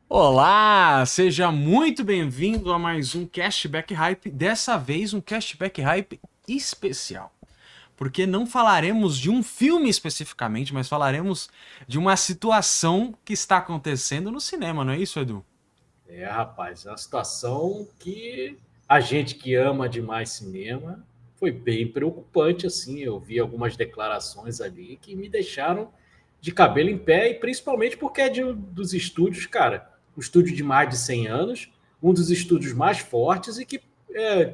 Olá, seja muito bem-vindo a mais um Cashback Hype, dessa vez um Cashback Hype especial. Porque não falaremos de um filme especificamente, mas falaremos de uma situação que está acontecendo no cinema, não é isso, Edu? Rapaz, é uma situação que a gente que ama demais cinema foi bem preocupante, assim. Eu vi algumas declarações ali que me deixaram de cabelo em pé, e principalmente porque é de um dos estúdios, cara, um estúdio de mais de 100 anos, um dos estúdios mais fortes e que,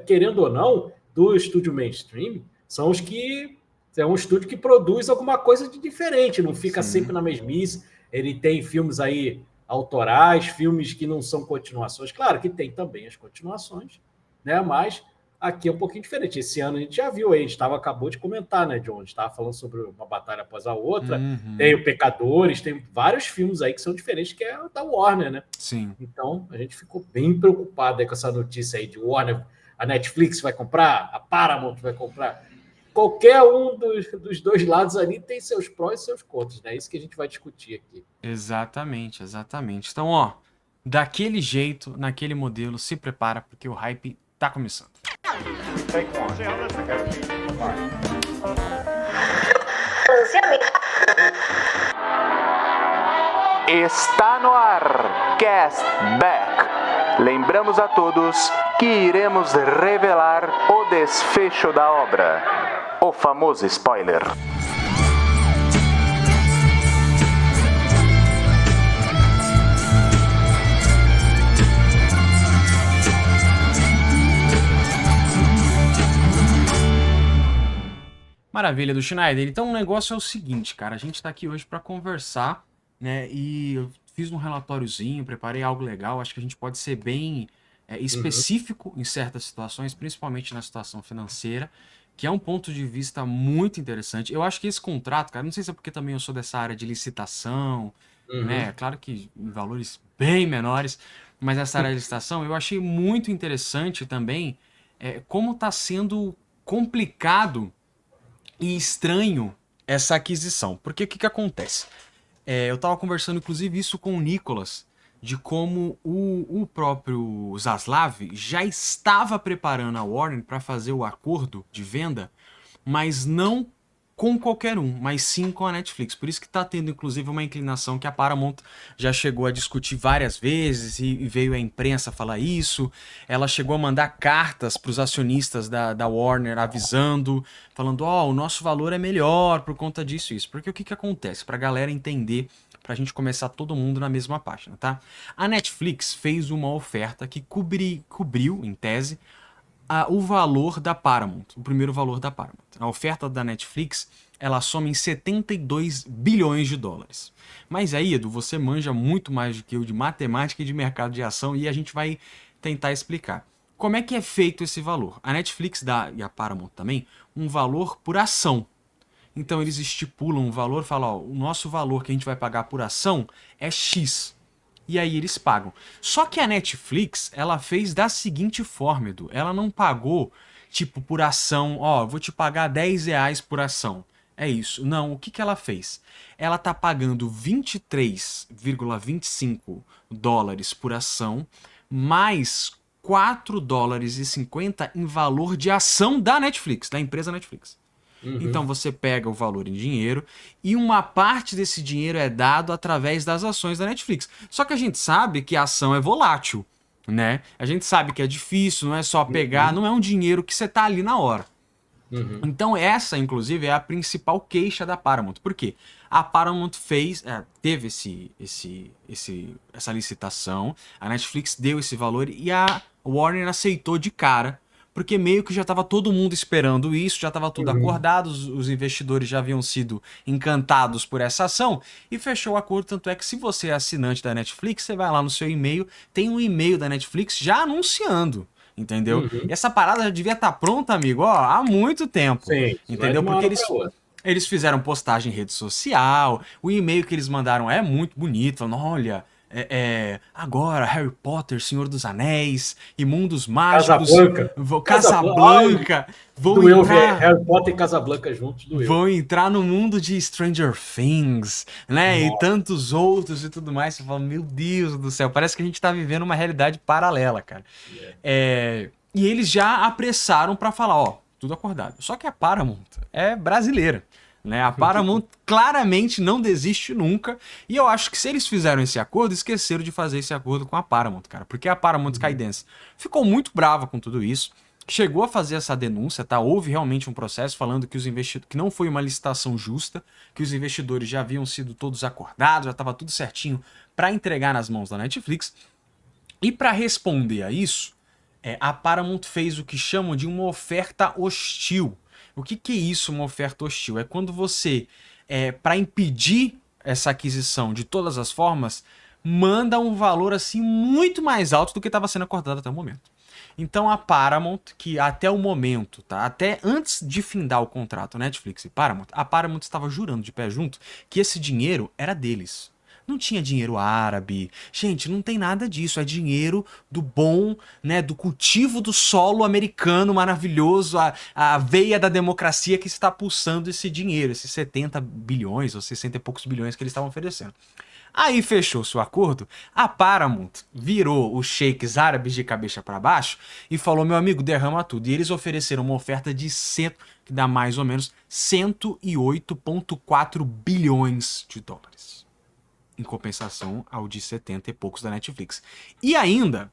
querendo ou não, do estúdio mainstream, são os que é um estúdio que produz alguma coisa de diferente, não fica sempre Sim. na mesmice. Ele tem filmes aí autorais, filmes que não são continuações. Claro que tem também as continuações, né? Mas aqui é um pouquinho diferente. Esse ano a gente já viu aí, acabou de comentar, né, John? A gente estava falando sobre uma batalha após a outra. Tem Uhum. o Pecadores, tem vários filmes aí que são diferentes, que é da Warner, né? Sim. Então a gente ficou bem preocupado aí com essa notícia aí de Warner. A Netflix vai comprar, a Paramount vai comprar. Qualquer um dos dois lados ali tem seus prós e seus contras, né? É isso que a gente vai discutir aqui. Exatamente, exatamente. Então, ó, daquele jeito, naquele modelo, se prepara porque o hype tá começando. Take one. I got you. Fine. Está no ar Castback. Lembramos a todos que iremos revelar o desfecho da obra, o famoso spoiler. Maravilha, do Schneider. Então o negócio é o seguinte, cara. A gente tá aqui hoje pra conversar, né? E eu fiz um relatóriozinho, preparei algo legal. Acho que a gente pode ser bem Uhum. específico em certas situações, principalmente na situação financeira, que é um ponto de vista muito interessante. Eu acho que esse contrato, cara, não sei se é porque também eu sou dessa área de licitação, né? Uhum. Claro que em valores bem menores, mas essa área de licitação eu achei muito interessante também como tá sendo complicado e estranho essa aquisição. Porque o que acontece? Eu estava conversando, inclusive, isso com o Nicolas, de como o próprio Zaslav já estava preparando a Warner para fazer o acordo de venda, mas não com qualquer um, mas sim com a Netflix. Por isso que está tendo, inclusive, uma inclinação que a Paramount já chegou a discutir várias vezes e veio a imprensa falar isso. Ela chegou a mandar cartas para os acionistas da Warner avisando, falando, ó, o nosso valor é melhor por conta disso e isso. Porque o que acontece? Para a galera entender, pra gente começar todo mundo na mesma página, tá? A Netflix fez uma oferta que cobriu, em tese, o valor da Paramount, o primeiro valor da Paramount. A oferta da Netflix, ela soma em 72 bilhões de dólares. Mas aí, Edu, você manja muito mais do que eu de matemática e de mercado de ação e a gente vai tentar explicar. Como é que é feito esse valor? A Netflix dá, e a Paramount também, um valor por ação. Então eles estipulam um valor, falam, ó, o nosso valor que a gente vai pagar por ação é X. E aí eles pagam. Só que a Netflix, ela fez da seguinte forma, Edu. Ela não pagou, tipo, por ação, ó, vou te pagar R$ 10 por ação. É isso. Não, o que ela fez? Ela tá pagando 23,25 dólares por ação, mais 4 dólares e 50 em valor de ação da Netflix, da empresa Netflix. Então Uhum. você pega o valor em dinheiro e uma parte desse dinheiro é dado através das ações da Netflix. Só que a gente sabe que a ação é volátil, né? A gente sabe que é difícil, não é só pegar, Uhum. não é um dinheiro que você tá ali na hora. Uhum. Então essa, inclusive, é a principal queixa da Paramount. Por quê? A Paramount teve essa licitação, a Netflix deu esse valor e a Warner aceitou de cara, porque meio que já estava todo mundo esperando isso, já estava tudo Uhum. acordado, os investidores já haviam sido encantados por essa ação e fechou o acordo. Tanto é que se você é assinante da Netflix, você vai lá no seu e-mail, tem um e-mail da Netflix já anunciando. Entendeu? E Uhum. essa parada já devia estar pronta, amigo, ó, há muito tempo. Sim, isso não é de Entendeu? uma Porque hora para eles, outra. eles fizeram postagem em rede social, o e-mail que eles mandaram é muito bonito, falando, olha, agora Harry Potter, Senhor dos Anéis e Mundos Mágicos, Casablanca. Casablanca, vão Doeu ver entrar... Harry Potter e Casablanca juntos, doeu. Vão entrar no mundo de Stranger Things, né? E Nossa. tantos outros e tudo mais. Você fala, meu Deus do céu, parece que a gente tá vivendo uma realidade paralela, cara. E eles já apressaram pra falar, ó, tudo acordado. Só que a Paramount é brasileira, né? A Paramount claramente não desiste nunca. E eu acho que se eles fizeram esse acordo, esqueceram de fazer esse acordo com a Paramount, cara. Porque a Paramount Skydance ficou muito brava com tudo isso. Chegou a fazer essa denúncia, tá? Houve realmente um processo falando que que não foi uma licitação justa, que os investidores já haviam sido todos acordados, já estava tudo certinho para entregar nas mãos da Netflix. E para responder a isso, a Paramount fez o que chamam de uma oferta hostil. O que é isso, uma oferta hostil? É quando você, para impedir essa aquisição de todas as formas, manda um valor assim muito mais alto do que estava sendo acordado até o momento. Então a Paramount, que até o momento, tá, até antes de findar o contrato Netflix e Paramount, a Paramount estava jurando de pé junto que esse dinheiro era deles. Não tinha dinheiro árabe. Gente, não tem nada disso. É dinheiro do bom, né, do cultivo do solo americano maravilhoso, a veia da democracia que está pulsando esse dinheiro, esses 70 bilhões ou 60 e poucos bilhões que eles estavam oferecendo. Aí fechou-se o acordo, a Paramount virou os sheiks árabes de cabeça para baixo e falou, meu amigo, derrama tudo. E eles ofereceram uma oferta de que dá mais ou menos 108,4 bilhões de dólares. Em compensação ao de 70 e poucos da Netflix. E ainda,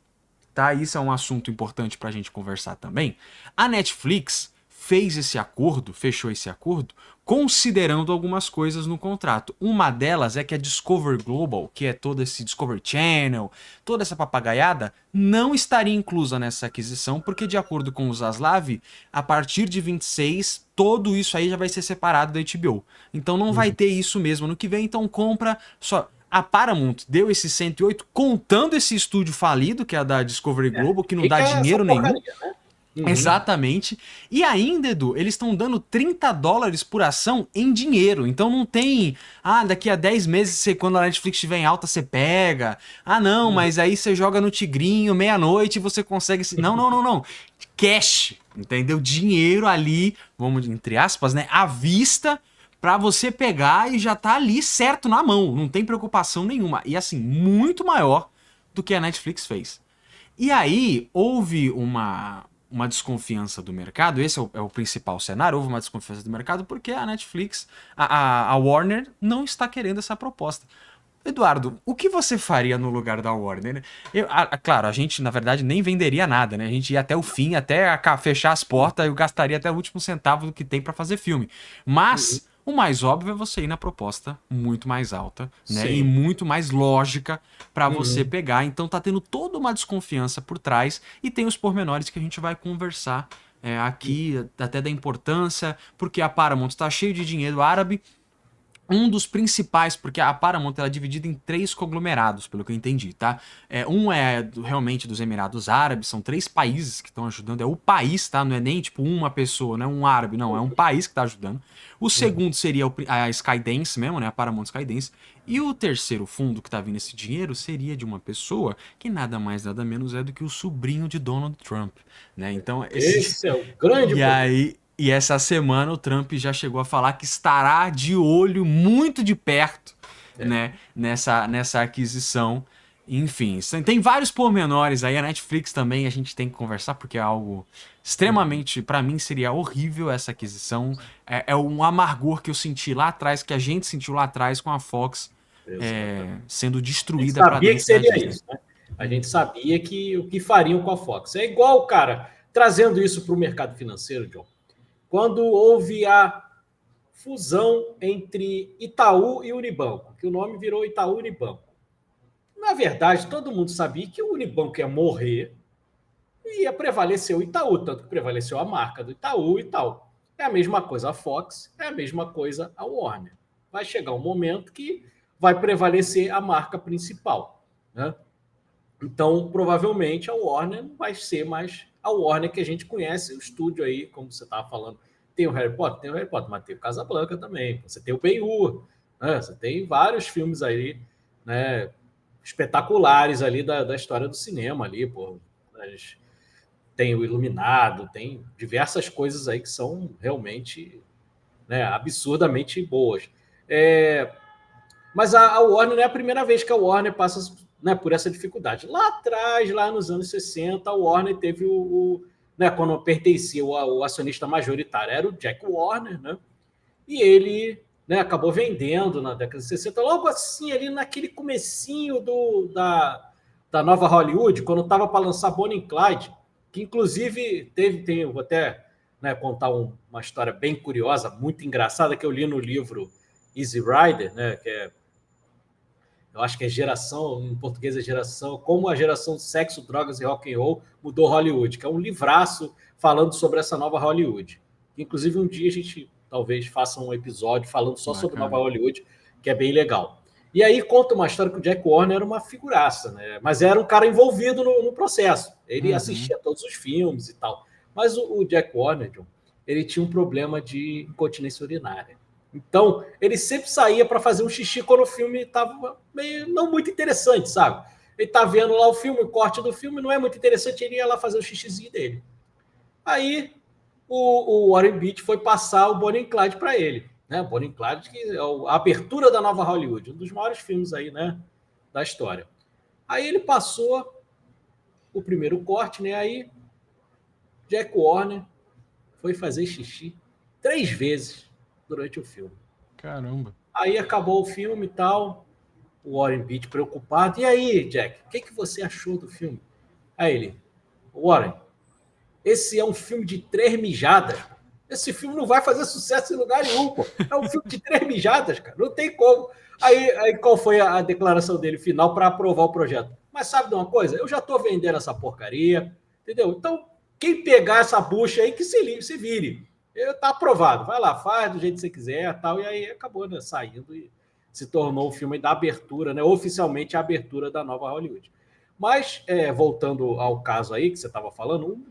tá? Isso é um assunto importante pra gente conversar também. A Netflix fez esse acordo, fechou esse acordo, considerando algumas coisas no contrato. Uma delas é que a Discovery Global, que é todo esse Discovery Channel, toda essa papagaiada, não estaria inclusa nessa aquisição, porque de acordo com o Zaslav, a partir de 26, tudo isso aí já vai ser separado da HBO. Então não vai ter isso mesmo no que vem, então compra só... A Paramount deu esse 108 contando esse estúdio falido, que é a da Discovery Global, que não dá dinheiro nenhum. Né? Exatamente. E ainda, Edu, eles estão dando $30 por ação em dinheiro. Então não tem, daqui a 10 meses, quando a Netflix estiver em alta, você pega. Não, mas aí você joga no Tigrinho, meia-noite, e você consegue... Não. Cash, entendeu? Dinheiro ali, vamos, entre aspas, né? À vista, pra você pegar e já tá ali certo na mão. Não tem preocupação nenhuma. E assim, muito maior do que a Netflix fez. E aí, houve uma desconfiança do mercado, esse é o principal cenário, houve uma desconfiança do mercado porque a Netflix, a Warner, não está querendo essa proposta. Eduardo, o que você faria no lugar da Warner? Claro, a gente, na verdade, nem venderia nada, né? A gente ia até o fim, até fechar as portas, eu gastaria até o último centavo do que tem para fazer filme. Mas... O mais óbvio é você ir na proposta muito mais alta, né? Sim. E muito mais lógica para você pegar. Então tá tendo toda uma desconfiança por trás e tem os pormenores que a gente vai conversar aqui, até da importância, porque a Paramount está cheio de dinheiro árabe. Um dos principais, porque a Paramount ela é dividida em 3 conglomerados, pelo que eu entendi, tá? Um é realmente dos Emirados Árabes, são 3 países que estão ajudando, é o país, tá? Não é nem tipo uma pessoa, não é um árabe, não, é um país que tá ajudando. O segundo seria a Skydance mesmo, né? A Paramount Skydance. E o terceiro fundo que tá vindo esse dinheiro seria de uma pessoa que nada mais, nada menos é do que o sobrinho de Donald Trump, né? Então, esse é o grande problema. E essa semana o Trump já chegou a falar que estará de olho muito de perto, né, nessa aquisição. Enfim, tem vários pormenores aí. A Netflix também a gente tem que conversar, porque é algo extremamente... Para mim seria horrível essa aquisição. É um amargor que eu senti lá atrás, que a gente sentiu lá atrás com a Fox sendo destruída. A gente sabia que seria isso, né? A gente sabia que o que fariam com a Fox. É igual, cara, trazendo isso para o mercado financeiro, John. Quando houve a fusão entre Itaú e Unibanco, que o nome virou Itaú Unibanco. Na verdade, todo mundo sabia que o Unibanco ia morrer e ia prevalecer o Itaú, tanto que prevaleceu a marca do Itaú e tal. É a mesma coisa a Fox, é a mesma coisa a Warner. Vai chegar um momento que vai prevalecer a marca principal, né? Então, provavelmente, a Warner não vai ser mais a Warner que a gente conhece, o estúdio aí, como você estava falando, tem o Harry Potter? Tem o Harry Potter, mas tem o Casablanca também, você tem o Ben-Hur, né? Você tem vários filmes aí, né, espetaculares ali da história do cinema ali, pô. Tem o Iluminado, tem diversas coisas aí que são realmente, né, absurdamente boas. Mas a Warner não é a primeira vez que a Warner passa, né, por essa dificuldade. Lá atrás, lá nos anos 60, a Warner teve né, quando pertencia o acionista majoritário, era o Jack Warner, né? E ele, né, acabou vendendo na década de 60, logo assim, ali naquele comecinho da nova Hollywood, quando estava para lançar Bonnie e Clyde, que inclusive vou até, né, contar uma história bem curiosa, muito engraçada, que eu li no livro Easy Rider, né, eu acho que é Geração, em português é Geração, como a geração de sexo, drogas e rock and roll mudou Hollywood, que é um livraço falando sobre essa nova Hollywood. Inclusive, um dia a gente talvez faça um episódio falando só sobre Nova Hollywood, que é bem legal. E aí conta uma história que o Jack Warner era uma figuraça, né? Mas era um cara envolvido no processo. Ele assistia todos os filmes e tal. Mas o Jack Warner, John, ele tinha um problema de incontinência urinária. Então, ele sempre saía para fazer um xixi quando o filme estava meio não muito interessante, sabe? Ele tá vendo lá o filme, o corte do filme não é muito interessante, ele ia lá fazer o xixizinho dele. Aí, o Warren Beatty foi passar o Bonnie e Clyde para ele, né? Bonnie e Clyde, que é a abertura da nova Hollywood, um dos maiores filmes aí, né, da história. Aí ele passou o primeiro corte, né? Aí Jack Warner foi fazer xixi 3 vezes durante o filme. Caramba. Aí acabou o filme e tal, o Warren Beatty preocupado. E aí, Jack, o que você achou do filme? Aí ele, Warren, esse é um filme de 3 mijadas. Esse filme não vai fazer sucesso em lugar nenhum, pô. É um filme de 3 mijadas, cara. Não tem como. Aí qual foi a declaração dele final para aprovar o projeto? Mas sabe de uma coisa? Eu já estou vendendo essa porcaria, entendeu? Então, quem pegar essa bucha aí, que se vire. Tá aprovado. Vai lá, faz do jeito que você quiser tal. E aí acabou, né, saindo e se tornou o filme da abertura, né, oficialmente a abertura da nova Hollywood. Mas, voltando ao caso aí que você estava falando,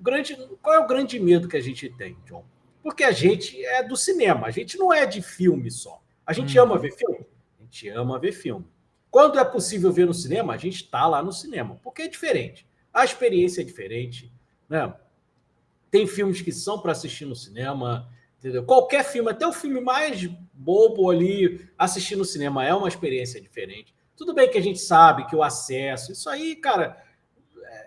qual é o grande medo que a gente tem, John? Porque a gente é do cinema, a gente não é de filme só. A gente ama ver filme? A gente ama ver filme. Quando é possível ver no cinema, a gente está lá no cinema, porque é diferente. A experiência é diferente, né? Tem filmes que são para assistir no cinema, entendeu? Qualquer filme, até o filme mais bobo ali, assistir no cinema é uma experiência diferente. Tudo bem que a gente sabe que o acesso, isso aí, cara,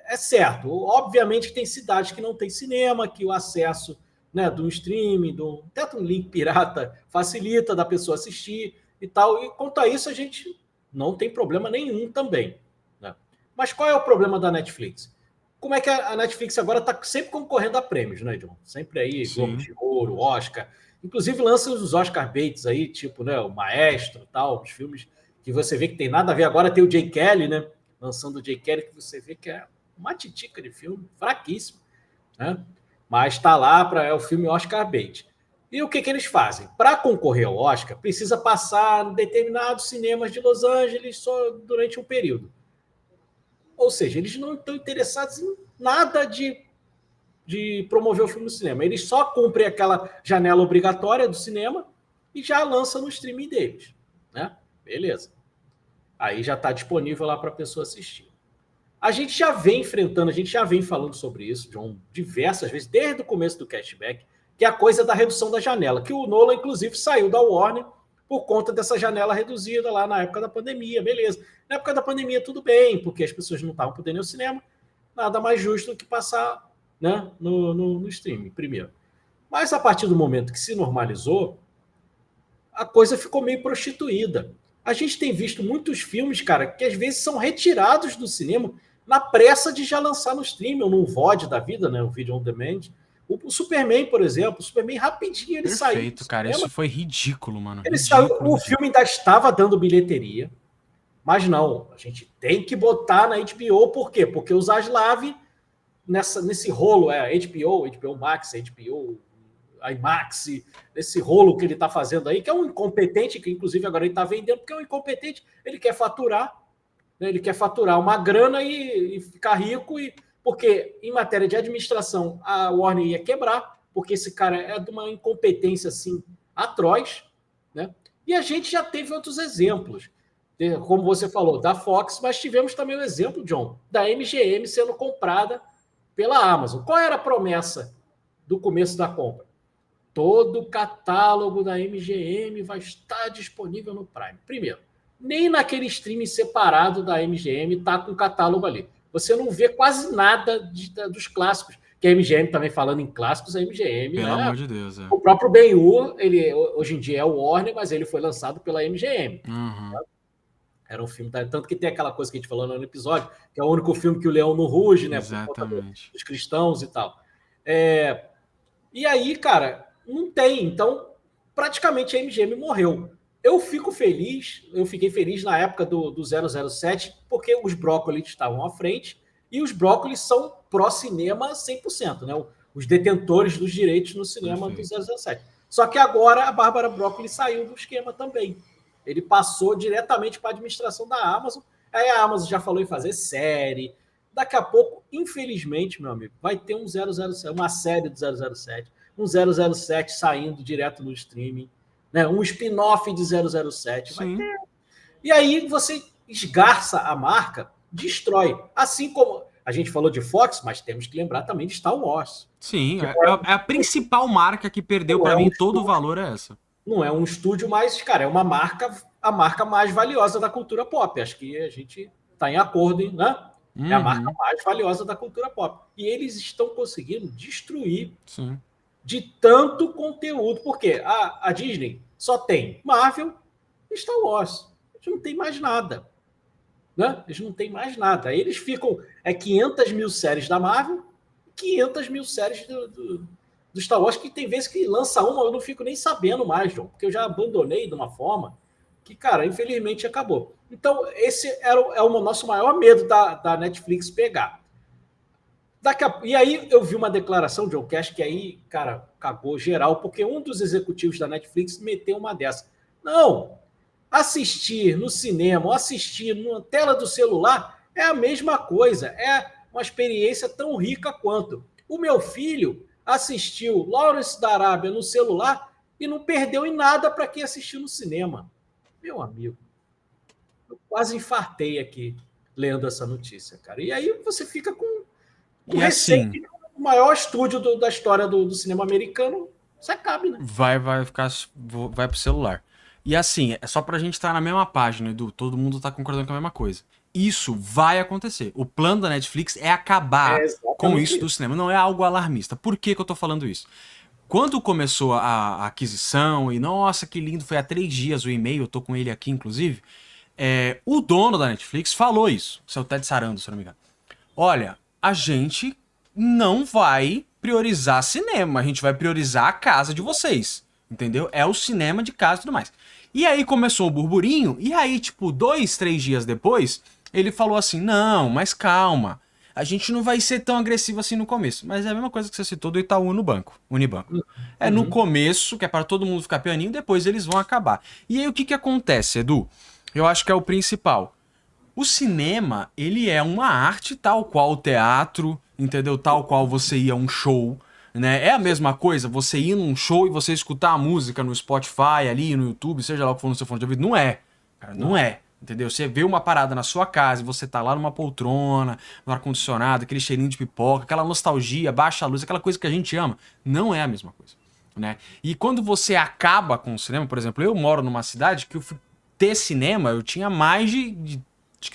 é certo. Obviamente que tem cidades que não tem cinema, que o acesso, né, do streaming, até um link pirata, facilita da pessoa assistir e tal. E quanto a isso, a gente não tem problema nenhum também, né? Mas qual é o problema da Netflix? Como é que a Netflix agora está sempre concorrendo a prêmios, né, John? Sempre aí, Globo de Ouro, Oscar. Inclusive lança os Oscar baits aí, tipo, né, o Maestro e tal, os filmes que você vê que tem nada a ver. Agora tem o Jay Kelly, né? Lançando o Jay Kelly, que você vê que é uma titica de filme, fraquíssimo, né? Mas está lá é o filme Oscar bait. E o que eles fazem? Para concorrer ao Oscar, precisa passar em determinados cinemas de Los Angeles só durante um período. Ou seja, eles não estão interessados em nada de promover o filme no cinema. Eles só cumprem aquela janela obrigatória do cinema e já lançam no streaming deles, né? Beleza. Aí já está disponível lá para a pessoa assistir. A gente já vem enfrentando, a gente já vem falando sobre isso, John, diversas vezes, desde o começo do Cashback, que é a coisa da redução da janela, que o Nolan, inclusive, saiu da Warner por conta dessa janela reduzida lá na época da pandemia, beleza. Na época da pandemia, tudo bem, porque as pessoas não estavam podendo ir ao cinema, nada mais justo do que passar, né, no streaming, primeiro. Mas a partir do momento que se normalizou, a coisa ficou meio prostituída. A gente tem visto muitos filmes, cara, que às vezes são retirados do cinema na pressa de já lançar no streaming, ou no VOD da vida, né, o Video On Demand. O Superman, por exemplo, o Superman rapidinho ele saiu. Perfeito, cara, isso foi ridículo, mano. Ele saiu, o filme ainda estava dando bilheteria, mas não, a gente tem que botar na HBO, por quê? Porque o Zaslav, nesse rolo, HBO Max, HBO IMAX, nesse rolo que ele está fazendo aí, que é um incompetente, que inclusive agora ele está vendendo, porque é um incompetente, ele quer faturar, né? Ele quer faturar uma grana e ficar rico, porque em matéria de administração a Warner ia quebrar, porque esse cara é de uma incompetência assim atroz, né? E a gente já teve outros exemplos. como você falou, da Fox, mas tivemos também o exemplo, John, da MGM sendo comprada pela Amazon. Qual era a promessa do começo da compra? Todo o catálogo da MGM vai estar disponível no Prime. Primeiro, nem naquele streaming separado da MGM está com o catálogo ali. Você não vê quase nada dos clássicos. Que a MGM, também falando em clássicos, a MGM... Pelo amor de Deus, O próprio Ben-Hur, ele hoje em dia é o Warner, mas ele foi lançado pela MGM. Uhum. Era um filme... Tanto que tem aquela coisa que a gente falou no episódio, que é o único filme que o leão não ruge, né? Exatamente. Dos cristãos e tal. E aí, cara, não tem. Então, praticamente a MGM morreu. Eu fiquei feliz na época do 007, porque os brócolis estavam à frente, e os brócolis são pró-cinema 100%, né? Os detentores dos direitos no cinema do 007. Só que agora a Bárbara Broccoli saiu do esquema também. Ele passou diretamente para a administração da Amazon. Aí a Amazon já falou em fazer série. Daqui a pouco, infelizmente, meu amigo, vai ter um 007, uma série do 007, um 007 saindo direto no streaming, né? Um spin-off de 007. Vai ter. E aí você esgarça a marca, destrói. Assim como a gente falou de Fox, mas temos que lembrar também de Star Wars. Sim, é a principal marca que perdeu para mim todo o valor é essa. Não é um estúdio, mas, cara, é uma marca, a marca mais valiosa da cultura pop. Acho que a gente está em acordo, né? É a marca mais valiosa da cultura pop. E eles estão conseguindo destruir de tanto conteúdo. Porque a Disney só tem Marvel e Star Wars. A gente não tem mais nada. Né? Eles não têm mais nada. Aí eles ficam... 500 mil séries da Marvel, 500 mil séries do Star Wars, que tem vezes que lança uma, eu não fico nem sabendo mais, João, porque eu já abandonei de uma forma que, cara, infelizmente acabou. Então, esse é o nosso maior medo da Netflix pegar. E aí eu vi uma declaração de John Cash que aí, cara, cagou geral, porque um dos executivos da Netflix meteu uma dessa. Não, assistir no cinema ou assistir na tela do celular é a mesma coisa, é uma experiência tão rica quanto. O meu filho assistiu Lawrence da Arábia no celular e não perdeu em nada para quem assistiu no cinema. Meu amigo, eu quase infartei aqui lendo essa notícia, cara. E aí você fica com o receio de que o maior estúdio da história do cinema americano se acabe, né? Vai pro celular. E assim, é só pra gente estar na mesma página, Edu. Todo mundo tá concordando com a mesma coisa. Isso vai acontecer. O plano da Netflix é acabar com isso do cinema. Não é algo alarmista. Por que eu tô falando isso? Quando começou a aquisição, e nossa, que lindo, foi há 3 dias o e-mail, eu tô com ele aqui, inclusive, o dono da Netflix falou isso, o seu Ted Sarandos, se não me engano. Olha, a gente não vai priorizar cinema, a gente vai priorizar a casa de vocês, entendeu? É o cinema de casa e tudo mais. E aí começou o burburinho, e aí, tipo, 2, 3 dias depois, ele falou assim, não, mas calma, a gente não vai ser tão agressivo assim no começo. Mas é a mesma coisa que você citou do Itaú Unibanco. É no começo, que é para todo mundo ficar pianinho, depois eles vão acabar. E aí o que acontece, Edu? Eu acho que é o principal. O cinema, ele é uma arte tal qual o teatro, entendeu? Tal qual você ia a um show, né? É a mesma coisa você ir num show e você escutar a música no Spotify, ali no YouTube, seja lá o que for no seu fone de ouvido. Não é, cara, não é. Entendeu? Você vê uma parada na sua casa e você tá lá numa poltrona, no ar-condicionado, aquele cheirinho de pipoca, aquela nostalgia, baixa a luz, aquela coisa que a gente ama. Não é a mesma coisa, né? E quando você acaba com o cinema, por exemplo, eu moro numa cidade que eu fui ter cinema, eu tinha mais de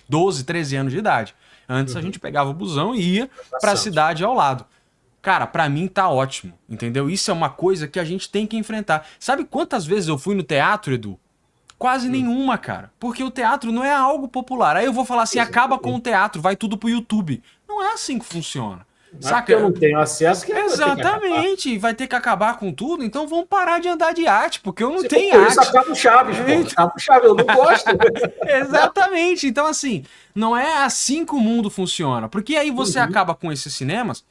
12, 13 anos de idade. Antes a gente pegava o busão e ia pra cidade ao lado. Cara, pra mim tá ótimo, entendeu? Isso é uma coisa que a gente tem que enfrentar. Sabe quantas vezes eu fui no teatro, Edu? Quase nenhuma, cara. Porque o teatro não é algo popular. Aí eu vou falar assim, acaba com o teatro, vai tudo pro YouTube. Não é assim que funciona. Saca? Eu não tenho acesso. Exatamente, vai ter que acabar com tudo, então vamos parar de andar de arte, porque eu não tenho arte. Isso acaba o Chaves, pô. Acaba o Chaves, eu não gosto. Exatamente, então assim, não é assim que o mundo funciona. Porque aí você acaba com esses cinemas,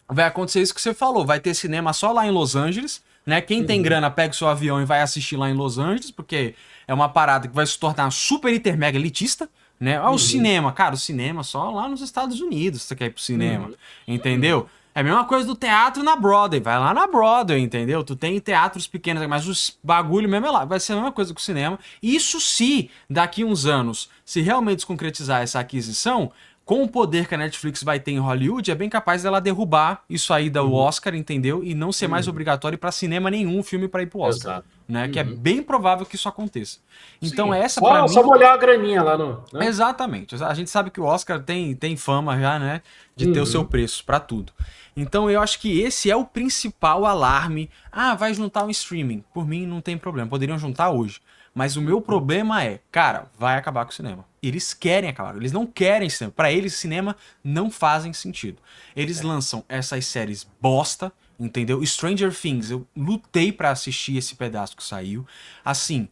vai acontecer isso que você falou, vai ter cinema só lá em Los Angeles, né? Quem tem grana pega o seu avião e vai assistir lá em Los Angeles, porque é uma parada que vai se tornar super, hiper, mega elitista, né? O cinema, cara, o cinema só lá nos Estados Unidos você quer ir pro cinema, entendeu? É a mesma coisa do teatro na Broadway. Vai lá na Broadway, entendeu? Tu tem teatros pequenos, mas os bagulho mesmo é lá. Vai ser a mesma coisa com o cinema. Isso se, daqui uns anos, se realmente se concretizar essa aquisição, com o poder que a Netflix vai ter em Hollywood, é bem capaz dela derrubar isso aí do Oscar, entendeu? E não ser mais obrigatório para cinema nenhum filme para ir pro Oscar. Exato. Né? Que é bem provável que isso aconteça. Então Sim. essa para mim... Só molhar a graninha lá no... Né? Exatamente. A gente sabe que o Oscar tem fama já, né? De ter o seu preço para tudo. Então eu acho que esse é o principal alarme. Ah, vai juntar um streaming. Por mim não tem problema. Poderiam juntar hoje. Mas o meu problema é, cara, vai acabar com o cinema. Eles querem acabar. Eles não querem cinema. Para eles, cinema não fazem sentido. Eles lançam essas séries bosta, entendeu? Stranger Things, eu lutei para assistir esse pedaço que saiu. Assim...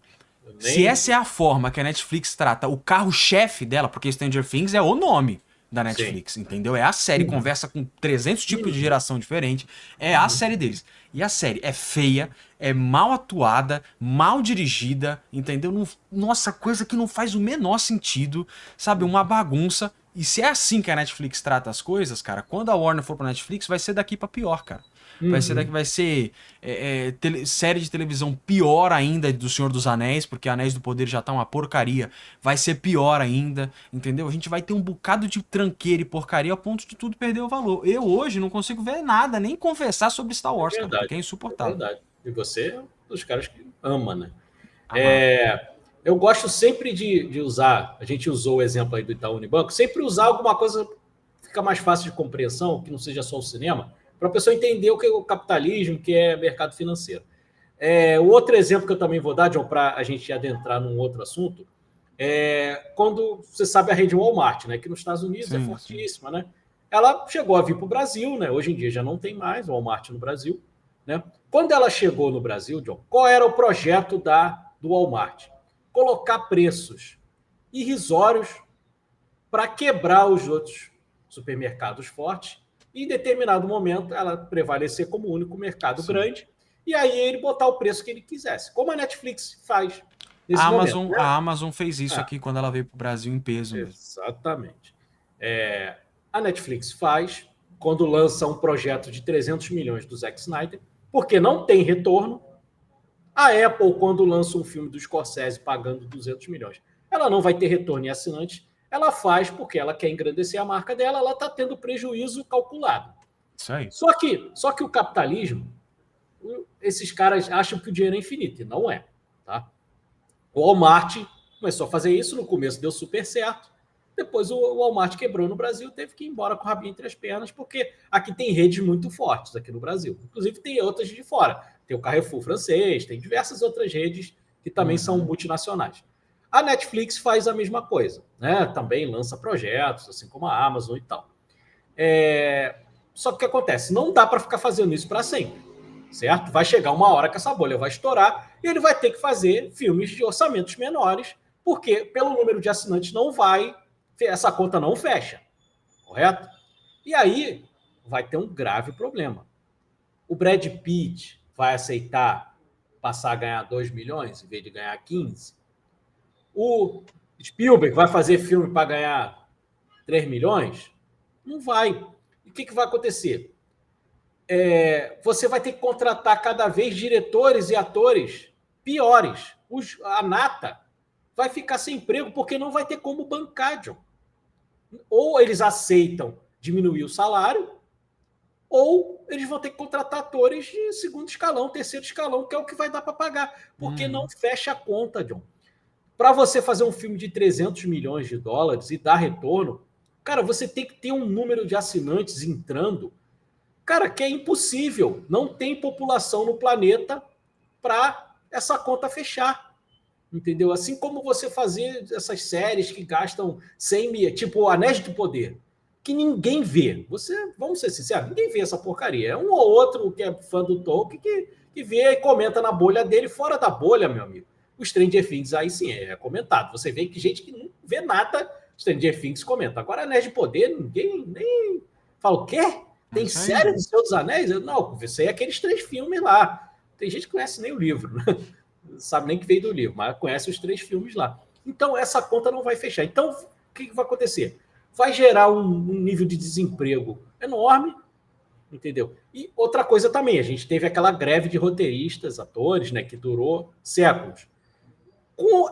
Se essa é a forma que a Netflix trata o carro-chefe dela, porque Stranger Things é o nome da Netflix, entendeu? É a série, conversa com 300 tipos de geração diferente, é a série deles. E a série é feia, é mal atuada, mal dirigida, entendeu? Nossa, coisa que não faz o menor sentido, sabe? Uma bagunça. E se é assim que a Netflix trata as coisas, cara, quando a Warner for pra Netflix, vai ser daqui pra pior, cara. Vai ser série de televisão pior ainda do Senhor dos Anéis, porque Anéis do Poder já tá uma porcaria. Vai ser pior ainda, entendeu? A gente vai ter um bocado de tranqueira e porcaria ao ponto de tudo perder o valor. Eu hoje não consigo ver nada, nem conversar sobre Star Wars, cara, porque é insuportável. É verdade. E você é um dos caras que ama, né? Amado. Eu gosto sempre de usar, a gente usou o exemplo aí do Itaú Unibanco, sempre usar alguma coisa que fica mais fácil de compreensão, que não seja só o cinema, para a pessoa entender o que é o capitalismo, o que é mercado financeiro. O outro exemplo que eu também vou dar, John, para a gente adentrar num outro assunto, quando você sabe a rede Walmart, né, que nos Estados Unidos é fortíssima, né? Ela chegou a vir para o Brasil, né? Hoje em dia já não tem mais Walmart no Brasil, né? Quando ela chegou no Brasil, John, qual era o projeto do Walmart? Colocar preços irrisórios para quebrar os outros supermercados fortes e, em determinado momento, ela prevalecer como único mercado grande e aí ele botar o preço que ele quisesse, como a Netflix faz nesse momento. Né? A Amazon fez isso aqui quando ela veio para o Brasil em peso. Exatamente. A Netflix faz quando lança um projeto de 300 milhões do Zack Snyder, porque não tem retorno. A Apple, quando lança um filme do Scorsese pagando 200 milhões, ela não vai ter retorno em assinantes, ela faz porque ela quer engrandecer a marca dela, ela está tendo prejuízo calculado. Isso aí. Só que o capitalismo, esses caras acham que o dinheiro é infinito, e não é. Tá? O Walmart começou a fazer isso, no começo deu super certo, depois o Walmart quebrou no Brasil, teve que ir embora com o rabinho entre as pernas, porque aqui tem redes muito fortes aqui no Brasil. Inclusive tem outras de fora. Tem o Carrefour francês, tem diversas outras redes que também são multinacionais. A Netflix faz a mesma coisa, né? Também lança projetos, assim como a Amazon e tal. Só que o que acontece? Não dá para ficar fazendo isso para sempre, certo? Vai chegar uma hora que essa bolha vai estourar e ele vai ter que fazer filmes de orçamentos menores, porque pelo número de assinantes essa conta não fecha, correto? E aí vai ter um grave problema. O Brad Pitt vai aceitar passar a ganhar 2 milhões em vez de ganhar 15? O Spielberg vai fazer filme para ganhar 3 milhões? Não vai. E o que vai acontecer? Você vai ter que contratar cada vez diretores e atores piores. A nata vai ficar sem emprego porque não vai ter como bancar, John. Ou eles aceitam diminuir o salário, ou eles vão ter que contratar atores de segundo escalão, terceiro escalão, que é o que vai dar para pagar, porque não fecha a conta, John. Para você fazer um filme de 300 milhões de dólares e dar retorno, cara, você tem que ter um número de assinantes entrando, cara, que é impossível. Não tem população no planeta para essa conta fechar. Entendeu? Assim como você fazer essas séries que gastam 100 mil, tipo Anéis do Poder, que ninguém vê. Vamos ser sinceros, ninguém vê essa porcaria. É um ou outro que é fã do Tolkien que vê e comenta na bolha dele, fora da bolha, meu amigo. O Stranger Things aí sim é comentado. Você vê que gente que não vê nada, Stranger Things comenta. Agora Anéis de Poder, ninguém nem fala o quê? Tem série do Senhor dos Anéis? Não, isso aí é aqueles 3 filmes lá. Tem gente que conhece nem o livro, né? Não sabe nem que veio do livro, mas conhece os 3 filmes lá. Então, essa conta não vai fechar. Então, o que vai acontecer? Vai gerar um nível de desemprego enorme, entendeu? E outra coisa também, a gente teve aquela greve de roteiristas, atores, né, que durou séculos. Com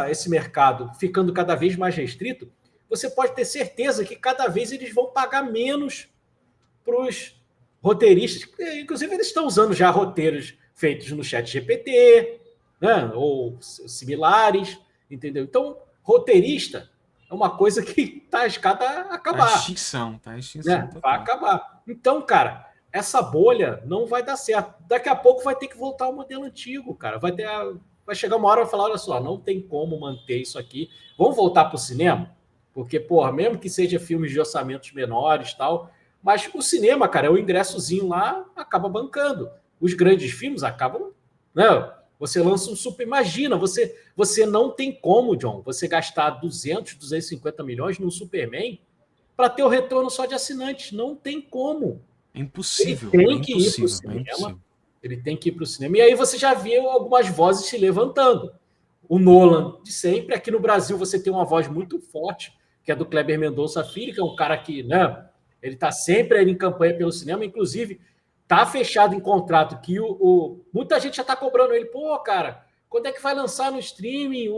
esse mercado ficando cada vez mais restrito, você pode ter certeza que cada vez eles vão pagar menos para os roteiristas. Inclusive, eles estão usando já roteiros feitos no chat GPT, né, ou similares, entendeu? Então, roteirista é uma coisa que está arriscada a acabar. Tá extinção. Né? Vai acabar. Então, cara, essa bolha não vai dar certo. Daqui a pouco vai ter que voltar ao modelo antigo, cara. Vai chegar uma hora e vai falar, olha só, não tem como manter isso aqui. Vamos voltar para o cinema? Porque, porra, mesmo que seja filmes de orçamentos menores e tal, mas o cinema, cara, é o ingressozinho lá, acaba bancando. Os grandes filmes acabam, né? Você lança um super... Imagina, você não tem como, John, você gastar 250 milhões num Superman para ter o retorno só de assinantes. Não tem como. É impossível. Ele tem que ir para o cinema. Ele tem que ir para o cinema. E aí você já viu algumas vozes se levantando. O Nolan, de sempre. Aqui no Brasil você tem uma voz muito forte, que é do Kleber Mendonça Filho, que é um cara que, né, ele está sempre aí em campanha pelo cinema. Inclusive, tá fechado em contrato que muita gente já está cobrando ele. Pô, cara, quando é que vai lançar no streaming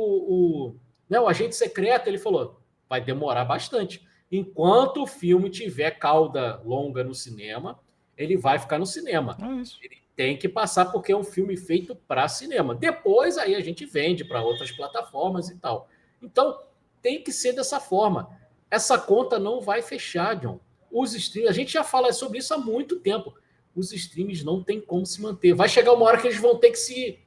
né, o Agente Secreto? Ele falou, vai demorar bastante. Enquanto o filme tiver cauda longa no cinema, ele vai ficar no cinema. Ele tem que passar porque é um filme feito para cinema. Depois aí a gente vende para outras plataformas e tal. Então, tem que ser dessa forma. Essa conta não vai fechar, John. Os streams, a gente já fala sobre isso há muito tempo. Os streams não tem como se manter. Vai chegar uma hora que eles vão ter que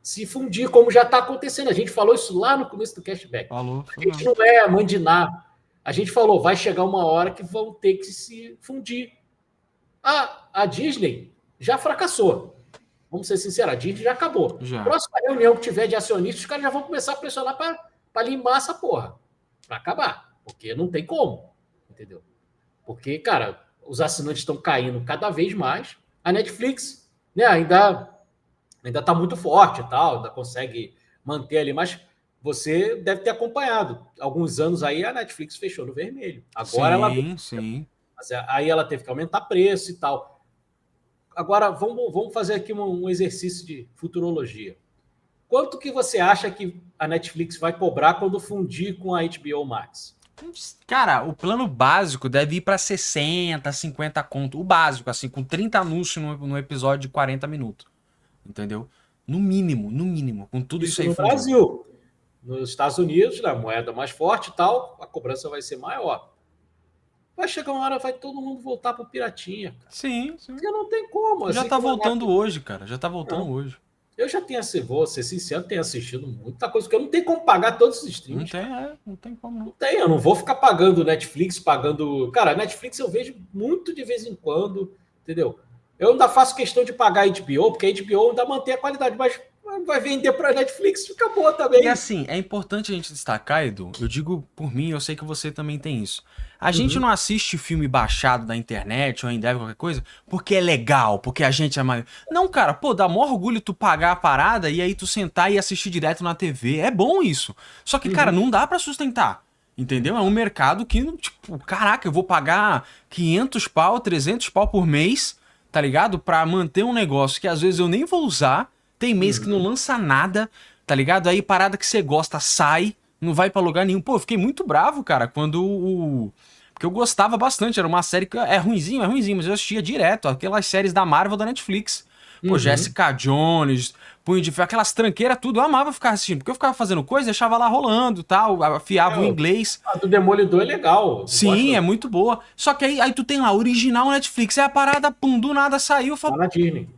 se fundir, como já está acontecendo. A gente falou isso lá no começo do Cashback. Falou. A gente não é mandinar. A gente falou, vai chegar uma hora que vão ter que se fundir. A Disney já fracassou. Vamos ser sinceros, a Disney já acabou. Já. Próxima reunião que tiver de acionistas, os caras já vão começar a pressionar para limpar essa porra. Para acabar. Porque não tem como. Entendeu? Porque, cara, os assinantes estão caindo cada vez mais. A Netflix, né, ainda está muito forte e tal, ainda consegue manter ali, mas você deve ter acompanhado. Alguns anos aí a Netflix fechou no vermelho. Agora sim. Mas aí ela teve que aumentar preço e tal. Agora, vamos fazer aqui um exercício de futurologia. Quanto que você acha que a Netflix vai cobrar quando fundir com a HBO Max? Cara, o plano básico deve ir para 60, 50 conto. O básico, assim, com 30 anúncios no episódio de 40 minutos. Entendeu? No mínimo. Com tudo isso aí no fundido. Brasil. Nos Estados Unidos, na moeda mais forte e tal, a cobrança vai ser maior. Vai chegar uma hora, vai todo mundo voltar pro Piratinha. Cara. Sim. Porque não tem como. Já assim, tá voltando hoje, cara. Já tá voltando hoje. Eu já vou ser sincero, tenho assistido muita coisa, porque eu não tenho como pagar todos os streams. Não tem como, não. Não tem, eu não vou ficar pagando Netflix, pagando... Cara, Netflix eu vejo muito de vez em quando, entendeu? Eu ainda faço questão de pagar a HBO, porque a HBO ainda mantém a qualidade, mas vai vender pra Netflix, fica boa também. E assim, é importante a gente destacar, Edu, eu digo por mim, eu sei que você também tem isso. A gente não assiste filme baixado da internet ou em deve qualquer coisa porque é legal, porque a gente é mais... Não, cara, pô, dá maior orgulho tu pagar a parada e aí tu sentar e assistir direto na TV. É bom isso. Só que, cara, não dá pra sustentar. Entendeu? É um mercado que, tipo, caraca, eu vou pagar 500 pau, 300 pau por mês, tá ligado? Pra manter um negócio que às vezes eu nem vou usar. Tem mês que não lança nada, tá ligado? Aí parada que você gosta sai, não vai pra lugar nenhum. Pô, eu fiquei muito bravo, cara, quando porque eu gostava bastante, era uma série que é ruinzinho, mas eu assistia direto, aquelas séries da Marvel da Netflix. Pô, Jessica Jones, Punho de Ferro, aquelas tranqueiras, tudo, eu amava ficar assistindo, porque eu ficava fazendo coisa, deixava lá rolando, tal, afiava o inglês. A do Demolidor é legal. Sim, é muito boa. Só que aí tu tem lá, original Netflix, aí a parada, pum, do nada saiu, eu Tá falo, na Disney.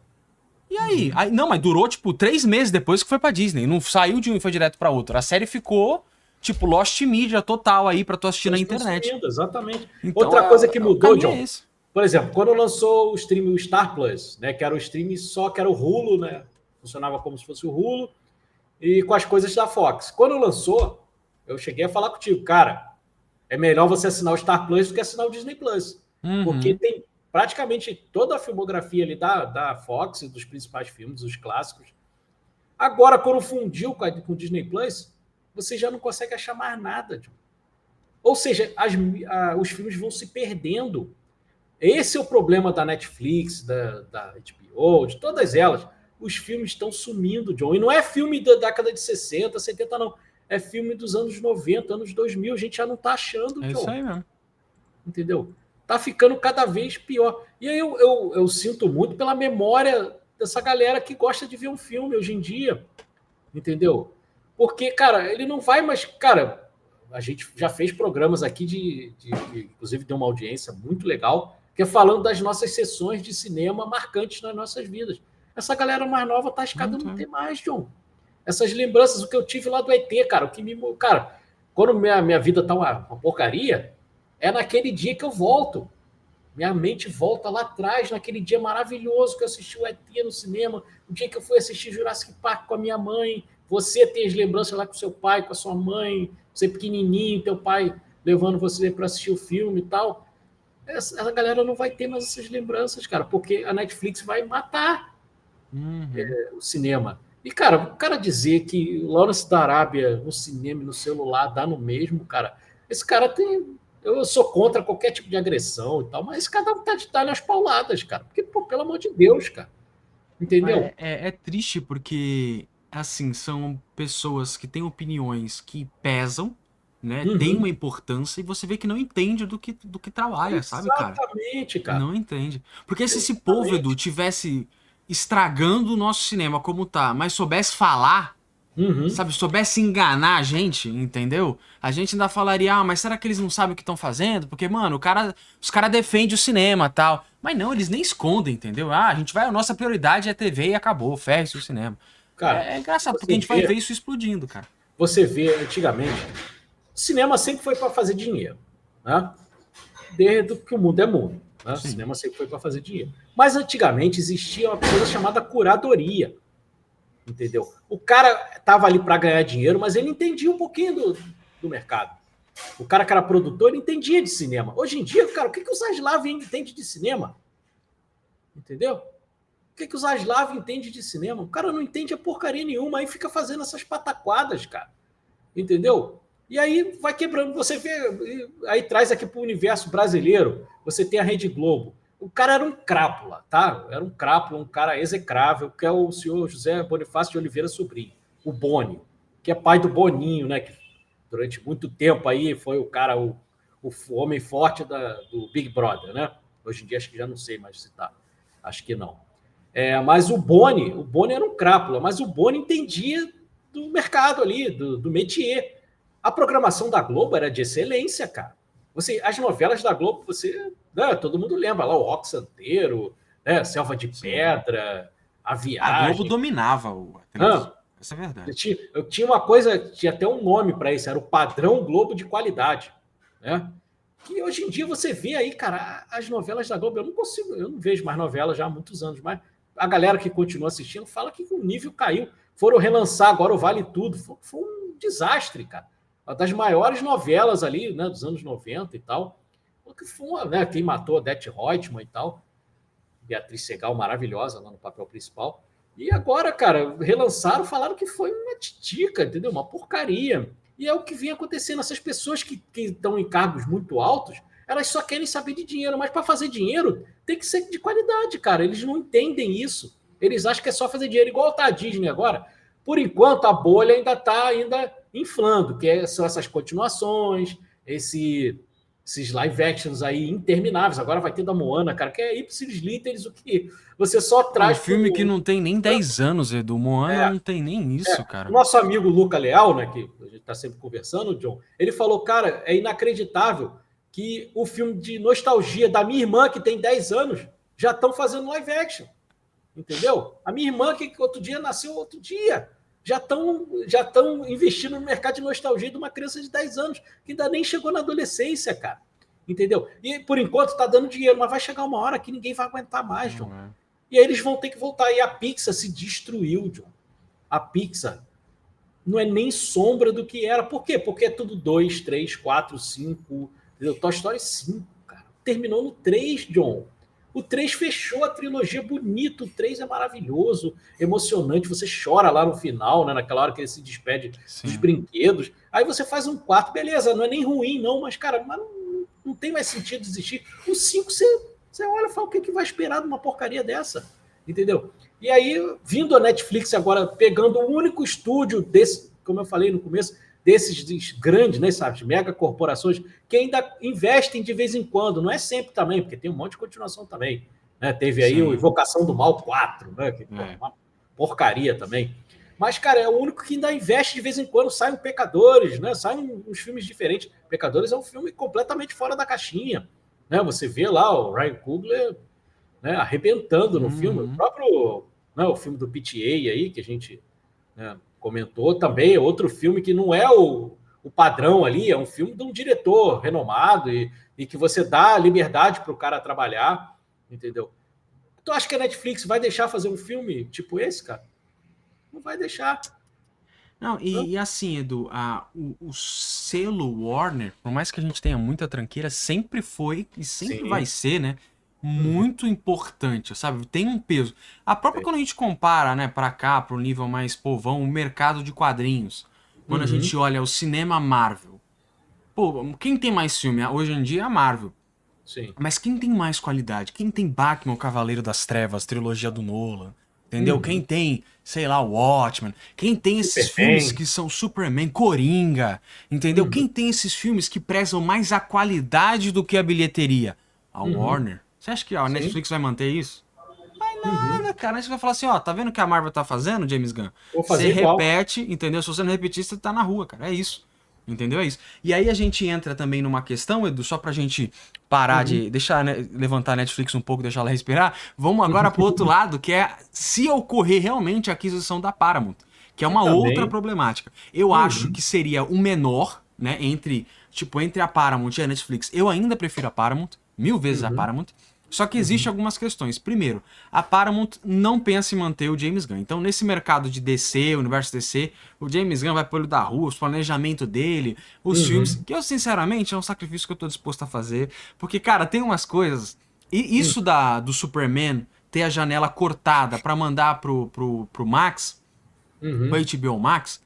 e aí? Não, mas durou, tipo, 3 meses depois que foi pra Disney. Não saiu de um e foi direto pra outro. A série ficou, tipo, Lost Media total aí pra tu assistir na internet. Exatamente. Então, outra coisa que mudou, John, é por exemplo, quando lançou o stream, o Star Plus, né, que era o stream só, que era o Hulu, né, funcionava como se fosse o Hulu, e com as coisas da Fox. Quando lançou, eu cheguei a falar contigo, cara, é melhor você assinar o Star Plus do que assinar o Disney Plus. Porque tem praticamente toda a filmografia ali da Fox, dos principais filmes, os clássicos. Agora, quando fundiu com o Disney Plus, você já não consegue achar mais nada. John. Ou seja, os filmes vão se perdendo. Esse é o problema da Netflix, da HBO, de todas elas. Os filmes estão sumindo, John. E não é filme da década de 60, 70, não. É filme dos anos 90, anos 2000. A gente já não tá achando, John. É isso aí mesmo. Entendeu? Tá ficando cada vez pior. E aí eu sinto muito pela memória dessa galera que gosta de ver um filme hoje em dia. Entendeu? Porque, cara, ele não vai mais... Cara, a gente já fez programas aqui inclusive deu uma audiência muito legal, que é falando das nossas sessões de cinema marcantes nas nossas vidas. Essa galera mais nova tá escada, não tem mais, John. Essas lembranças, o que eu tive lá do ET, cara, cara, quando minha vida tá uma porcaria, é naquele dia que eu volto. Minha mente volta lá atrás, naquele dia maravilhoso que eu assisti o ET no cinema, o dia que eu fui assistir Jurassic Park com a minha mãe. Você tem as lembranças lá com seu pai, com a sua mãe, você pequenininho, teu pai levando você para assistir o filme e tal. Essa galera não vai ter mais essas lembranças, cara, porque a Netflix vai matar o cinema. E, cara, o cara dizer que Lawrence da Arábia no cinema e no celular dá no mesmo, cara, esse cara tem... Eu sou contra qualquer tipo de agressão e tal, mas esse cara tá de dar nas pauladas, cara. Porque, pô, pelo amor de Deus, cara. Entendeu? É triste porque, assim, são pessoas que têm opiniões que pesam, né? Tem uma importância e você vê que não entende do que trabalha, sabe, cara? Exatamente, cara. Não entende. Porque se esse povo, Edu, tivesse estragando o nosso cinema como tá, mas soubesse falar, sabe, soubesse enganar a gente, entendeu? A gente ainda falaria, mas será que eles não sabem o que estão fazendo? Porque, mano, os caras defendem o cinema e tal. Mas não, eles nem escondem, entendeu? A gente vai, a nossa prioridade é a TV e acabou, fecha o cinema. Cara, é engraçado, porque a gente vai ver isso explodindo, cara. Você vê, antigamente, o cinema sempre foi para fazer dinheiro, né? Desde que o mundo é mundo. Né? O cinema sempre foi para fazer dinheiro. Mas antigamente existia uma coisa chamada curadoria. Entendeu? O cara estava ali para ganhar dinheiro, mas ele entendia um pouquinho do mercado. O cara que era produtor, ele entendia de cinema. Hoje em dia, cara, o que o Zaslav entende de cinema? Entendeu? O que o Zaslav entende de cinema? O cara não entende a porcaria nenhuma, aí fica fazendo essas pataquadas, cara. Entendeu? E aí vai quebrando. Você vê, aí traz aqui para o universo brasileiro, você tem a Rede Globo. O cara era um crápula, tá? Era um crápula, um cara execrável, que é o senhor José Bonifácio de Oliveira Sobrinho, o Boni, que é pai do Boninho, né? Que durante muito tempo aí foi o cara, o homem forte do Big Brother, né? Hoje em dia acho que já não sei mais citar. Acho que não. Mas o Boni era um crápula, mas o Boni entendia do mercado ali, do métier. A programação da Globo era de excelência, cara. As novelas da Globo, todo mundo lembra lá, o Rock Santeiro, né, Selva de Pedra, A Viagem. A Globo dominava o atriz. Essa é a verdade. Eu tinha uma coisa, tinha até um nome para isso, era o padrão Globo de qualidade. Né? Que hoje em dia você vê aí, cara, as novelas da Globo, eu não vejo mais novelas já há muitos anos, mas a galera que continua assistindo fala que o nível caiu. Foram relançar agora o Vale Tudo. Foi um desastre, cara. Uma das maiores novelas ali, né, dos anos 90 e tal. Que foi né, quem matou a Odete Roitman e tal. Beatriz Segal, maravilhosa lá no papel principal. E agora, cara, relançaram, falaram que foi uma titica, entendeu? Uma porcaria. E é o que vem acontecendo. Essas pessoas que estão em cargos muito altos, elas só querem saber de dinheiro. Mas para fazer dinheiro, tem que ser de qualidade, cara. Eles não entendem isso. Eles acham que é só fazer dinheiro. Igual tá a Disney agora. Por enquanto, a bolha ainda está inflando, que são essas continuações, esses live actions aí intermináveis. Agora vai ter da Moana, cara, que é ipsis literis, o que você só traz... Um filme que não tem nem 10 anos, Edu. Moana não tem nem isso, cara. O nosso amigo Luca Leal, né, que a gente está sempre conversando, John, ele falou, cara, é inacreditável que o filme de nostalgia da minha irmã, que tem 10 anos, já estão fazendo live action. Entendeu? A minha irmã, que outro dia nasceu outro dia, já estão investindo no mercado de nostalgia de uma criança de 10 anos, que ainda nem chegou na adolescência, cara. Entendeu? E por enquanto está dando dinheiro, mas vai chegar uma hora que ninguém vai aguentar mais, John. E aí eles vão ter que voltar. E a Pixar se destruiu, John. A Pixar não é nem sombra do que era. Por quê? Porque é tudo 2, 3, 4, 5. Entendeu? Toy Story 5, cara. Terminou no 3, John. O 3 fechou a trilogia bonito, o 3 é maravilhoso, emocionante, você chora lá no final, né, naquela hora que ele se despede dos brinquedos. Aí você faz um 4, beleza, não é nem ruim não, mas cara, não tem mais sentido existir. O 5 Você olha e fala, o que vai esperar de uma porcaria dessa? Entendeu? E aí, vindo a Netflix agora, pegando o único estúdio desse, como eu falei no começo, desses grandes, né, sabe, mega corporações, que ainda investem de vez em quando, não é sempre também, porque tem um monte de continuação também. Né? Teve aí o Invocação do Mal 4, né? Que é uma porcaria também. Mas, cara, é o único que ainda investe de vez em quando, saem Pecadores, né? Saem uns filmes diferentes. Pecadores é um filme completamente fora da caixinha. Né? Você vê lá o Ryan Coogler, né, arrebentando no filme. O próprio, né, o filme do PTA aí, que a gente, né, comentou também, é outro filme que não é o padrão ali, é um filme de um diretor renomado e que você dá liberdade para o cara trabalhar, entendeu? Tu acha que a Netflix vai deixar fazer um filme tipo esse, cara? Não vai deixar. Não, e assim, Edu, o selo Warner, por mais que a gente tenha muita tranqueira, sempre foi e sempre vai ser, né? Muito importante, sabe? Tem um peso. A própria quando a gente compara, né, pra cá, pro nível mais povão, o mercado de quadrinhos. Quando a gente olha o cinema Marvel. Pô, quem tem mais filme hoje em dia é a Marvel. Sim. Mas quem tem mais qualidade? Quem tem Batman, o Cavaleiro das Trevas, trilogia do Nolan? Entendeu? Quem tem, sei lá, Watchmen? Quem tem esses filmes que são Superman, Coringa? Entendeu? Quem tem esses filmes que prezam mais a qualidade do que a bilheteria? A Warner. Você acha que a Netflix vai manter isso? Vai nada, cara. A gente vai falar assim, ó, tá vendo o que a Marvel tá fazendo, James Gunn? Vou fazer Você igual. repete, entendeu? Se você não repetir, você tá na rua, cara. É isso. Entendeu? É isso. E aí a gente entra também numa questão, Edu, só pra gente parar de deixar, né, levantar a Netflix um pouco, deixar ela respirar. Vamos agora pro outro lado, que é se ocorrer realmente a aquisição da Paramount, que é uma outra problemática. Eu acho que seria o menor, né, entre a Paramount e a Netflix. Eu ainda prefiro a Paramount, 1000 vezes a Paramount. Só que existem algumas questões. Primeiro, a Paramount não pensa em manter o James Gunn. Então, nesse mercado de DC, universo DC, o James Gunn vai pôr ele da rua, os planejamentos dele, os filmes, que eu, sinceramente, é um sacrifício que eu tô disposto a fazer. Porque, cara, tem umas coisas... E isso do Superman ter a janela cortada pra mandar pro Max, pro HBO Max,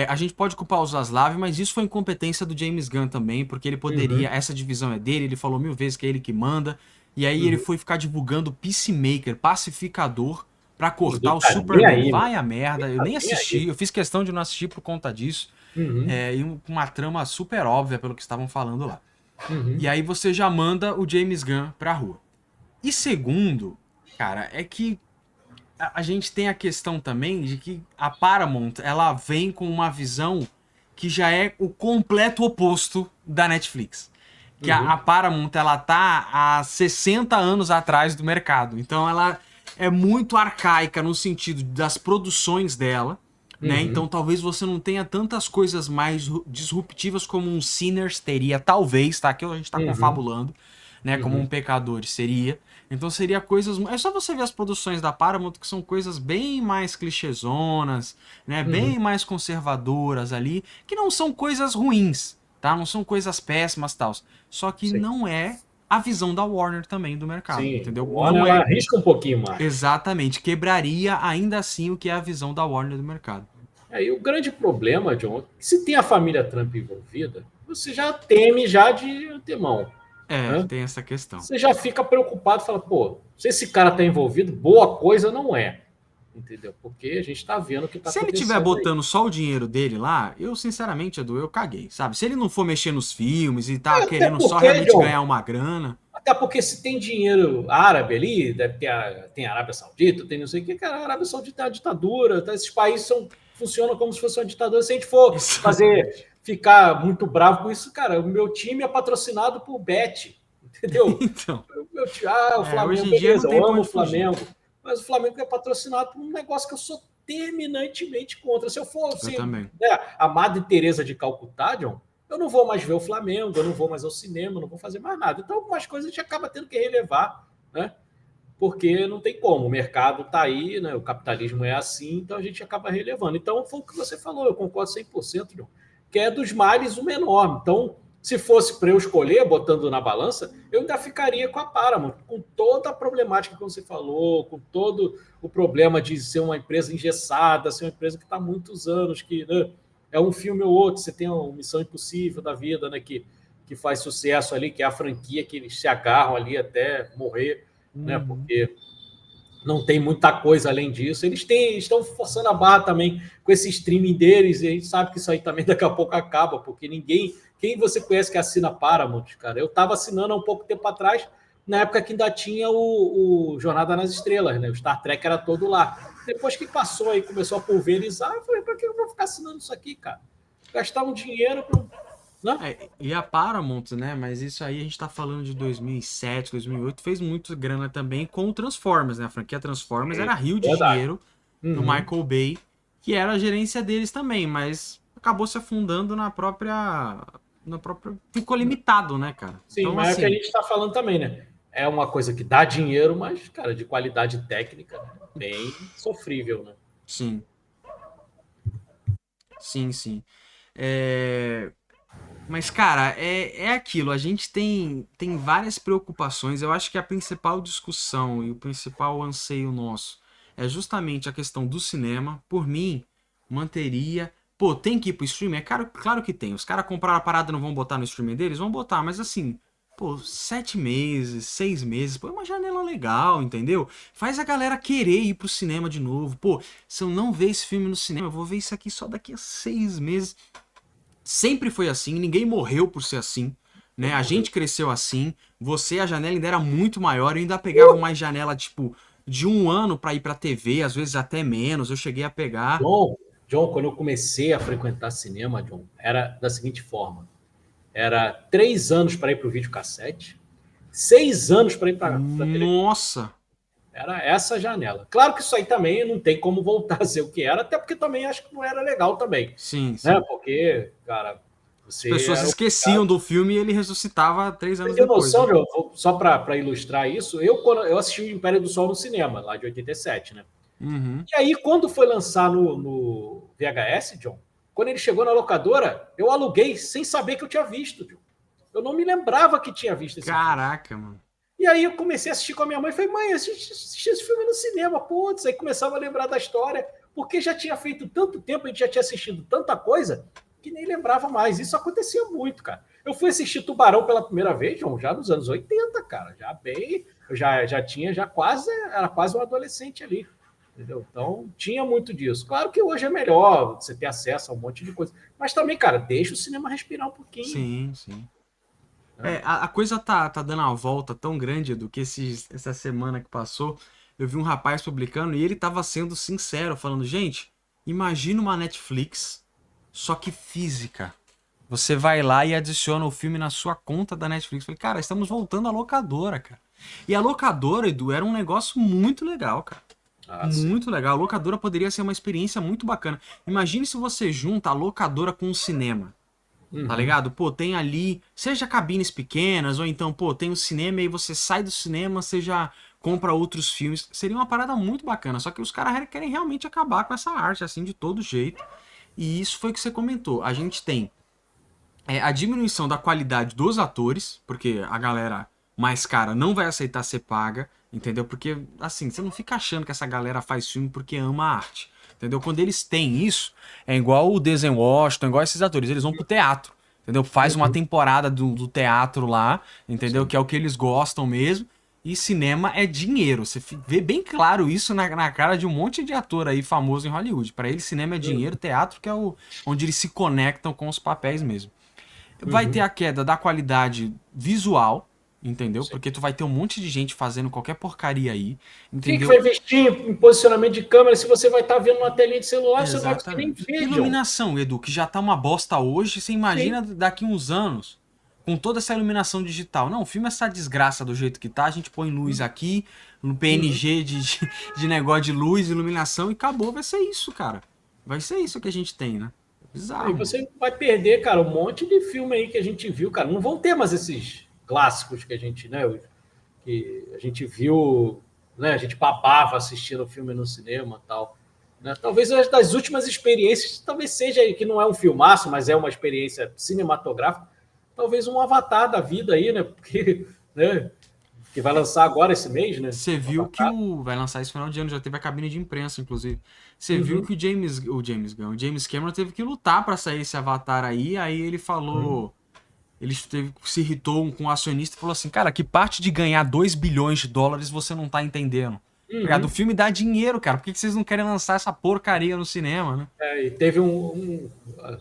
a gente pode culpar o Zaslav, mas isso foi incompetência do James Gunn também, porque ele poderia... Essa divisão é dele, ele falou 1000 vezes que é ele que manda... E aí ele foi ficar divulgando Peacemaker, Pacificador, pra cortar o Superman. Aí, vai a merda, eu nem assisti, eu fiz questão de não assistir por conta disso. E uma trama super óbvia pelo que estavam falando lá. E aí você já manda o James Gunn pra rua. E segundo, cara, é que a gente tem a questão também de que a Paramount, ela vem com uma visão que já é o completo oposto da Netflix. Que a Paramount, ela tá há 60 anos atrás do mercado. Então ela é muito arcaica no sentido das produções dela, né? Então talvez você não tenha tantas coisas mais disruptivas como um Sinners teria, talvez, tá? Aqui a gente tá confabulando, né? Como um Pecadores seria. Então seria coisas... É só você ver as produções da Paramount, que são coisas bem mais clichêzonas, né? Bem mais conservadoras ali, que não são coisas ruins, tá? Não são coisas péssimas e tal. Só que não é a visão da Warner também do mercado, entendeu? O Warner não é... arrisca um pouquinho mais. Exatamente. Quebraria ainda assim o que é a visão da Warner do mercado. E o grande problema, John, se tem a família Trump envolvida, você já teme já de antemão. Tem essa questão. Você já fica preocupado, fala, pô, se esse cara tá envolvido, boa coisa não é. Entendeu? Porque a gente tá vendo o que tá acontecendo. Se ele estiver botando só o dinheiro dele lá, eu sinceramente, Edu, eu caguei, sabe? Se ele não for mexer nos filmes e tá querendo porque, só realmente John, ganhar uma grana... Até porque se tem dinheiro árabe ali, deve ter, tem a Arábia Saudita, tem não sei o que, a Arábia Saudita é uma ditadura, tá? Esses países funcionam como se fosse uma ditadura. Se a gente for ficar muito bravo com isso, cara, o meu time é patrocinado por Bet, entendeu? Então, o Flamengo, beleza, eu amo o Flamengo, mas o Flamengo é patrocinado por um negócio que eu sou terminantemente contra. Se eu for a Madre Teresa de Calcutá, John, eu não vou mais ver o Flamengo, eu não vou mais ao cinema, eu não vou fazer mais nada. Então, algumas coisas a gente acaba tendo que relevar, né? Porque não tem como, o mercado está aí, né? O capitalismo é assim, então a gente acaba relevando. Então, foi o que você falou, eu concordo 100%, John, que é dos males o menor. Então, se fosse para eu escolher, botando na balança, eu ainda ficaria com a Paramount, com toda a problemática que você falou, com todo o problema de ser uma empresa engessada, ser uma empresa que está há muitos anos, que... né, é um filme ou outro, você tem uma Missão Impossível da vida, né? Que que faz sucesso ali, que é a franquia que eles se agarram ali até morrer, né? Porque não tem muita coisa além disso. Eles estão forçando a barra também com esse streaming deles, e a gente sabe que isso aí também daqui a pouco acaba, porque ninguém... Quem você conhece que assina Paramount, cara? Eu estava assinando há um pouco tempo atrás, na época que ainda tinha o Jornada nas Estrelas, né? O Star Trek era todo lá. Depois que passou aí, começou a pulverizar, eu falei, para que eu vou ficar assinando isso aqui, cara? Gastar um dinheiro... Né? E a Paramount, né? Mas isso aí a gente tá falando de 2007, 2008, fez muito grana também com o Transformers, né? A franquia Transformers era rio de dinheiro do Michael Bay, que era a gerência deles também, mas acabou se afundando na própria... Ficou limitado, né, cara? Sim, então, mas assim, é o que a gente tá falando também, né? É uma coisa que dá dinheiro, mas, cara, de qualidade técnica, né? Bem sofrível, né? sim. Sim, sim. É... Mas, cara, é aquilo. A gente tem várias preocupações. Eu acho que a principal discussão e o principal anseio nosso é justamente a questão do cinema. Por mim, manteria. Pô, tem que ir pro streaming? É claro que tem. Os caras compraram a parada e não vão botar no streaming deles? Vão botar, mas assim, pô, 7 meses, 6 meses, pô, é uma janela legal, entendeu? Faz a galera querer ir pro cinema de novo. Pô, se eu não ver esse filme no cinema, eu vou ver isso aqui só daqui a 6 meses. Sempre foi assim, ninguém morreu por ser assim, né? A gente cresceu assim, a janela ainda era muito maior, eu ainda pegava mais janela, tipo, de 1 ano pra ir pra TV, às vezes até menos, eu cheguei a pegar. John, quando eu comecei a frequentar cinema, John, era da seguinte forma: era 3 anos para ir para o videocassete, 6 anos para ir para a televisão. Nossa! Era essa janela. Claro que isso aí também não tem como voltar a ser o que era, até porque também acho que não era legal também. Sim, sim. Né? Porque, cara, As pessoas esqueciam do filme e ele ressuscitava 3 anos Você tem depois. noção, Né? John, só para ilustrar isso, quando eu assisti o Império do Sol no cinema, lá de 87, né? Uhum. E aí, quando foi lançar no VHS, John, quando ele chegou na locadora, eu aluguei sem saber que eu tinha visto, John. Eu não me lembrava que tinha visto esse Caraca, filme. Mano. E aí eu comecei a assistir com a minha mãe e falei, mãe, assisti esse filme no cinema, putz. Aí começava a lembrar da história, porque já tinha feito tanto tempo, a gente já tinha assistido tanta coisa, que nem lembrava mais. Isso acontecia muito, cara. Eu fui assistir Tubarão pela primeira vez, João, já nos anos 80, cara. Já bem, eu já tinha, era quase um adolescente ali. Entendeu? Então, tinha muito disso. Claro que hoje é melhor você ter acesso a um monte de coisa. Mas também, cara, deixa o cinema respirar um pouquinho. Sim, sim. A coisa tá dando uma volta tão grande, Edu, que essa semana que passou, eu vi um rapaz publicando e ele tava sendo sincero, falando, gente, imagina uma Netflix, só que física. Você vai lá e adiciona o filme na sua conta da Netflix. Eu falei, cara, estamos voltando à locadora, cara. E a locadora, Edu, era um negócio muito legal, cara. Muito legal. A locadora poderia ser uma experiência muito bacana. Imagine se você junta a locadora com o cinema. Tá ligado? Pô, tem ali, seja cabines pequenas, ou então, pô, tem o cinema e aí você sai do cinema, você já compra outros filmes. Seria uma parada muito bacana. Só que os caras querem realmente acabar com essa arte, assim, de todo jeito. E isso foi o que você comentou. A gente tem a diminuição da qualidade dos atores, porque a galera mais cara não vai aceitar ser paga, entendeu? Porque, assim, você não fica achando que essa galera faz filme porque ama a arte. Entendeu? Quando eles têm isso, é igual o Denzel Washington, igual esses atores, eles vão pro teatro, entendeu? Faz uma temporada do teatro lá, entendeu? Sim. Que é o que eles gostam mesmo. E cinema é dinheiro. Você vê bem claro isso na cara de um monte de ator aí famoso em Hollywood. Para eles, cinema é dinheiro, teatro que é onde eles se conectam com os papéis mesmo. Vai ter a queda da qualidade visual, entendeu? Sim. Porque tu vai ter um monte de gente fazendo qualquer porcaria aí, entendeu? Quem que vai investir em posicionamento de câmera se você vai estar vendo uma telinha de celular, exatamente. Você não vai conseguir nem ver, iluminação, John. Edu, que já tá uma bosta hoje, você imagina Sim. daqui uns anos, com toda essa iluminação digital. Não, filma essa desgraça do jeito que tá, a gente põe luz aqui, no PNG de negócio de luz, iluminação, e acabou, vai ser isso, cara. Vai ser isso que a gente tem, né? Bizarro. E você vai perder, cara, um monte de filme aí que a gente viu, cara. Não vão ter mais esses clássicos que a gente, né, que a gente viu, né, a gente babava assistindo o filme no cinema e tal. Né? Talvez uma das últimas experiências, talvez seja que não é um filmaço, mas é uma experiência cinematográfica, talvez um Avatar da vida aí, né? Porque, né, que vai lançar agora esse mês, né? Você viu que vai lançar esse final de ano, já teve a cabine de imprensa, inclusive. Você viu que o James Cameron teve que lutar pra sair esse Avatar aí ele falou, ele se irritou com o acionista e falou assim, cara, que parte de ganhar 2 bilhões de dólares você não tá entendendo? O filme dá dinheiro, cara. Por que vocês não querem lançar essa porcaria no cinema, né? E teve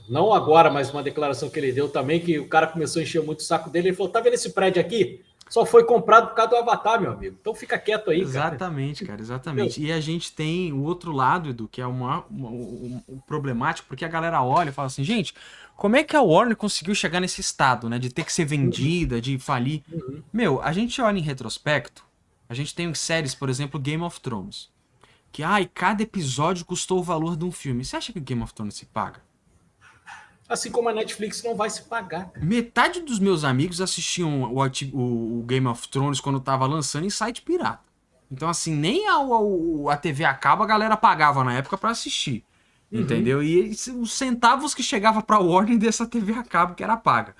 não agora, mas uma declaração que ele deu também, que o cara começou a encher muito o saco dele. Ele falou, tá vendo esse prédio aqui? Só foi comprado por causa do Avatar, meu amigo. Então fica quieto aí, exatamente, cara, exatamente. E a gente tem o outro lado, Edu, que é o problemático, porque a galera olha e fala assim, gente, como é que a Warner conseguiu chegar nesse estado, né? De ter que ser vendida, de falir. Meu, a gente olha em retrospecto, a gente tem séries, por exemplo, Game of Thrones. Que, cada episódio custou o valor de um filme. Você acha que Game of Thrones se paga? Assim como a Netflix não vai se pagar. Metade dos meus amigos assistiam o Game of Thrones quando tava lançando em site pirata. Então, assim, nem a TV a cabo a galera pagava na época pra assistir. Entendeu? E os centavos que chegava pra Warner dessa TV a cabo que era paga.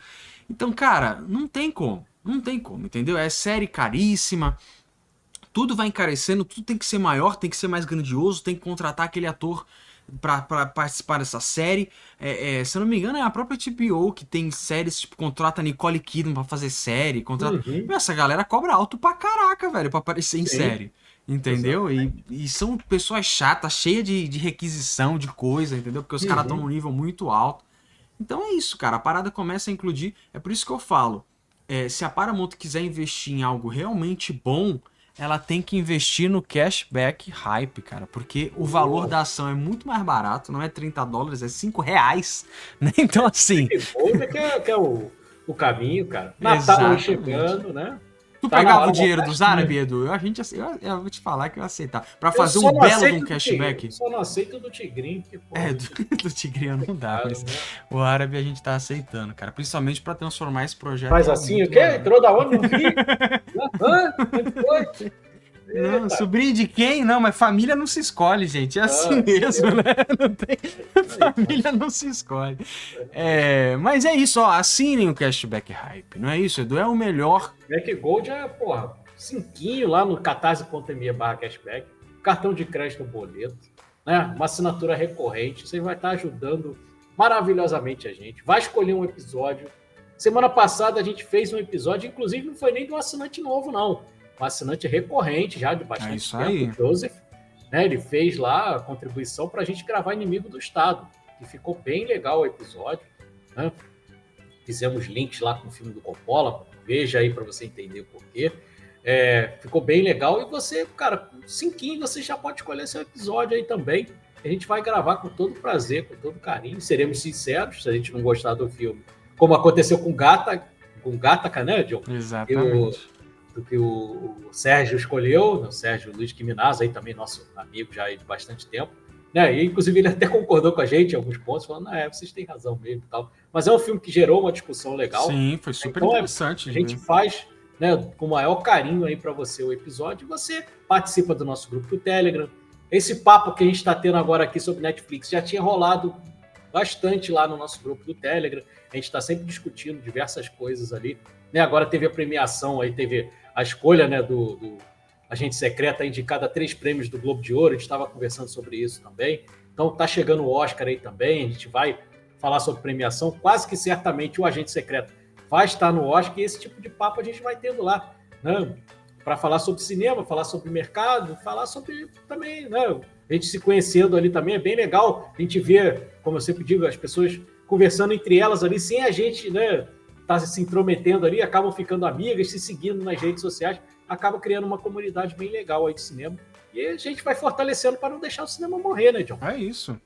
Então, cara, não tem como. Não tem como, entendeu? É série caríssima. Tudo vai encarecendo, tudo tem que ser maior, tem que ser mais grandioso, tem que contratar aquele ator pra participar dessa série. Se eu não me engano, é a própria HBO que tem séries, tipo, contrata a Nicole Kidman pra fazer série. Essa galera cobra alto pra caraca, velho, pra aparecer em série. Entendeu? E são pessoas chatas, cheias de requisição, de coisa, entendeu? Porque os caras estão num nível muito alto. Então é isso, cara. A parada começa a incluir. É por isso que eu falo. Se a Paramount quiser investir em algo realmente bom, ela tem que investir no cashback hype, cara, porque o valor da ação é muito mais barato, não é $30, é R$5, né? Então, assim... Que é o caminho, cara. Natal chegando, né? Tu pegava o dinheiro dos árabes, Edu? Eu vou te falar que eu aceitar. Pra fazer um belo de um cashback. Eu só não aceito do Tigrinho. Do Tigrinho não dá, mas o árabe a gente tá aceitando, cara. Principalmente pra transformar esse projeto... Mas assim, o quê? Entrou da onde? Não vi? Foi? Não, sobrinho de quem? Não, mas família não se escolhe, gente. É assim mesmo, né? Não tem... Família não se escolhe. Mas é isso, ó. Assinem o Cashback Hype. Não é isso, Edu? É o melhor. Cashback Gold é, cinquinho lá no catarse.me/cashback. Cartão de crédito boleto. Né? Uma assinatura recorrente. Você vai estar ajudando maravilhosamente a gente. Vai escolher um episódio. Semana passada a gente fez um episódio, inclusive não foi nem de um assinante novo, não. Um assinante recorrente já de bastante tempo, o Joseph, né? Ele fez lá a contribuição para a gente gravar Inimigo do Estado, e ficou bem legal o episódio, né? Fizemos links lá com o filme do Coppola, veja aí para você entender o porquê. Ficou bem legal, e você, cara, 5 você já pode escolher seu episódio aí também. A gente vai gravar com todo prazer, com todo carinho, seremos sinceros, se a gente não gostar do filme, como aconteceu com Gattaca, né, John? Exatamente. Do que o Sérgio escolheu, o Sérgio Luiz Quiminaz, aí também nosso amigo já de bastante tempo, né? E inclusive ele até concordou com a gente em alguns pontos, falando, vocês têm razão mesmo e tal. Mas é um filme que gerou uma discussão legal. Sim, foi super interessante. A gente faz, né, com o maior carinho aí para você o episódio, e você participa do nosso grupo do Telegram. Esse papo que a gente está tendo agora aqui sobre Netflix já tinha rolado bastante lá no nosso grupo do Telegram. A gente está sempre discutindo diversas coisas ali. Né? Agora teve a premiação, aí teve a escolha, né, do Agente Secreto, indicada a 3 prêmios do Globo de Ouro. A gente estava conversando sobre isso também. Então tá chegando o Oscar aí também. A gente vai falar sobre premiação. Quase que certamente o Agente Secreto vai estar no Oscar, e esse tipo de papo a gente vai tendo lá, né? Para falar sobre cinema, falar sobre mercado, falar sobre também, né? A gente se conhecendo ali também é bem legal. A gente vê, como eu sempre digo, as pessoas conversando entre elas ali, sem a gente, né, tá se intrometendo ali, acabam ficando amigas, se seguindo nas redes sociais, acaba criando uma comunidade bem legal aí de cinema. E a gente vai fortalecendo para não deixar o cinema morrer, né, John? É isso.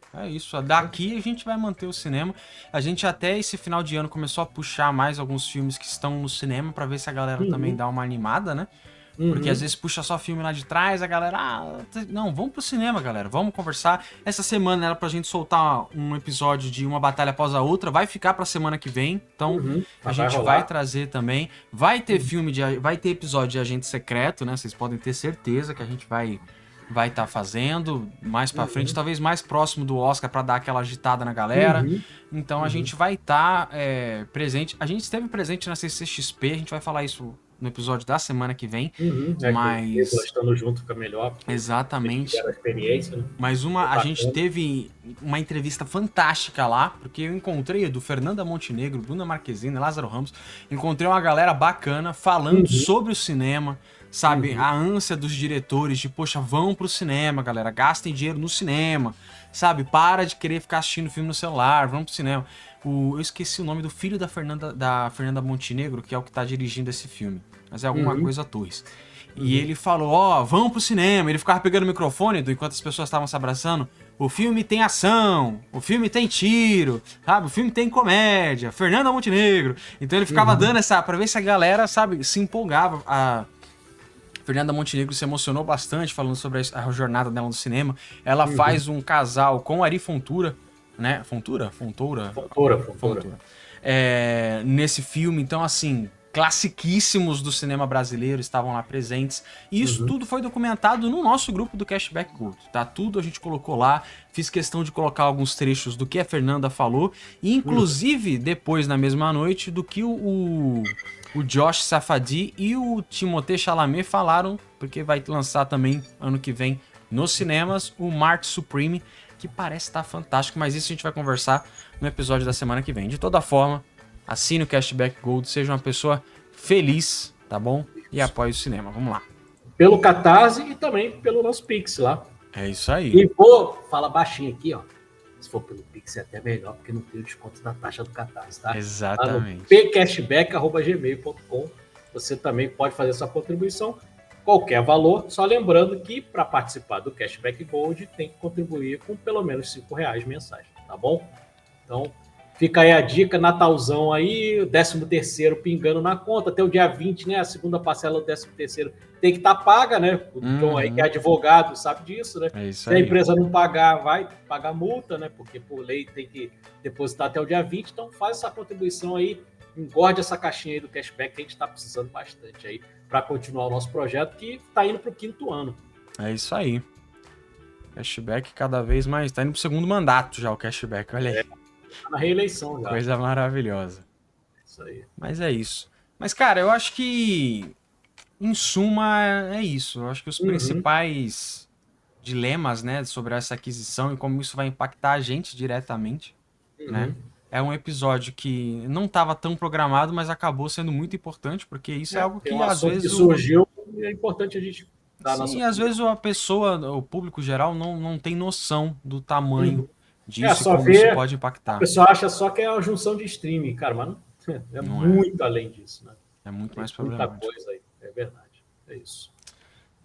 Daqui a gente vai manter o cinema. A gente até esse final de ano começou a puxar mais alguns filmes que estão no cinema para ver se a galera também dá uma animada, né? Porque às vezes puxa só filme lá de trás, a galera... não, vamos pro cinema, galera. Vamos conversar. Essa semana era pra gente soltar um episódio de Uma Batalha Após a Outra. Vai ficar pra semana que vem. Então, a gente vai trazer também. Vai ter vai ter episódio de Agente Secreto, né? Vocês podem ter certeza que a gente vai vai estar fazendo mais pra frente, talvez mais próximo do Oscar pra dar aquela agitada na galera. Então a gente vai estar presente. A gente esteve presente na CCXP, a gente vai falar isso no episódio da semana que vem. Mas nós estamos juntos fica melhor. exatamente. A experiência, né? Mas a gente teve uma entrevista fantástica lá, porque eu encontrei do Fernanda Montenegro, Bruna Marquezine, Lázaro Ramos, encontrei uma galera bacana falando sobre o cinema, sabe? A ânsia dos diretores de, poxa, vão pro cinema, galera, gastem dinheiro no cinema, sabe? Para de querer ficar assistindo filme no celular, vão pro cinema. Eu esqueci o nome do filho da Fernanda Montenegro, que é o que tá dirigindo esse filme, mas é alguma coisa Torres. E ele falou, vamos pro cinema. Ele ficava pegando o microfone enquanto as pessoas estavam se abraçando. O filme tem ação, o filme tem tiro, sabe? O filme tem comédia, Fernanda Montenegro. Então ele ficava dando essa, pra ver se a galera, sabe, se empolgava. A Fernanda Montenegro se emocionou bastante falando sobre a jornada dela no cinema. Ela faz um casal com Ari Fontoura, né? Fontoura. Nesse filme, então assim, classiquíssimos do cinema brasileiro estavam lá presentes. E isso tudo foi documentado no nosso grupo do Cashback Gold, tá? Tudo a gente colocou lá. Fiz questão de colocar alguns trechos do que a Fernanda falou. E inclusive, depois, na mesma noite, do que o Josh Safdie e o Timothée Chalamet falaram, porque vai lançar também ano que vem nos cinemas o Marte Supreme, que parece estar fantástico, mas isso a gente vai conversar no episódio da semana que vem. De toda forma, assine o Cashback Gold, seja uma pessoa feliz, tá bom? E apoie o cinema. Vamos lá. Pelo Catarse e também pelo nosso Pix lá. É isso aí. E fala baixinho aqui, ó. Se for pelo Pix é até melhor, porque não tem o desconto da taxa do Catarse, tá? Exatamente. pcashback@gmail.com. Você também pode fazer sua contribuição, qualquer valor, só lembrando que para participar do Cashback Gold tem que contribuir com pelo menos R$5 mensais, tá bom? Então, fica aí a dica, Natalzão aí, o 13º pingando na conta, até o dia 20, né? A segunda parcela do 13º tem que estar paga, né? O John aí, que é advogado, sabe disso, né? É isso Se a aí. empresa não pagar, vai pagar multa, né? Porque por lei tem que depositar até o dia 20, então faz essa contribuição aí, engorde essa caixinha aí do cashback que a gente está precisando bastante aí para continuar o nosso projeto, que está indo para o 5º ano. É isso aí. Cashback cada vez mais. Tá indo pro 2º mandato já o cashback, olha aí. Tá na reeleição já. Coisa maravilhosa. Isso aí. Mas é isso. Mas, cara, eu acho que, em suma, é isso. Eu acho que os principais dilemas, né, sobre essa aquisição e como isso vai impactar a gente diretamente, né? É um episódio que não estava tão programado, mas acabou sendo muito importante, porque isso é algo que um às assunto vezes que surgiu e é importante a gente dar Sim, nossa às vezes a pessoa, o público geral, não tem noção do tamanho disso e só como vê- isso pode A impactar. pessoa acha só que é uma junção de streaming, cara, mas é Não é. muito além disso, né? É muito mais Tem muita problemático. coisa aí, é verdade. É isso.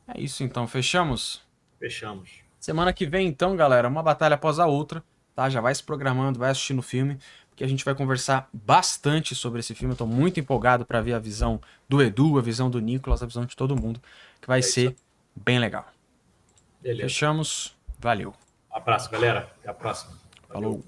É isso então, fechamos? Fechamos. Semana que vem, então, galera, uma batalha após a outra, tá? Já vai se programando, vai assistindo o filme, porque a gente vai conversar bastante sobre esse filme. Eu tô muito empolgado para ver a visão do Edu, a visão do Nicolas, a visão de todo mundo, que vai ser bem legal. Beleza. Fechamos. Valeu. Abraço, galera. Até a próxima. Falou.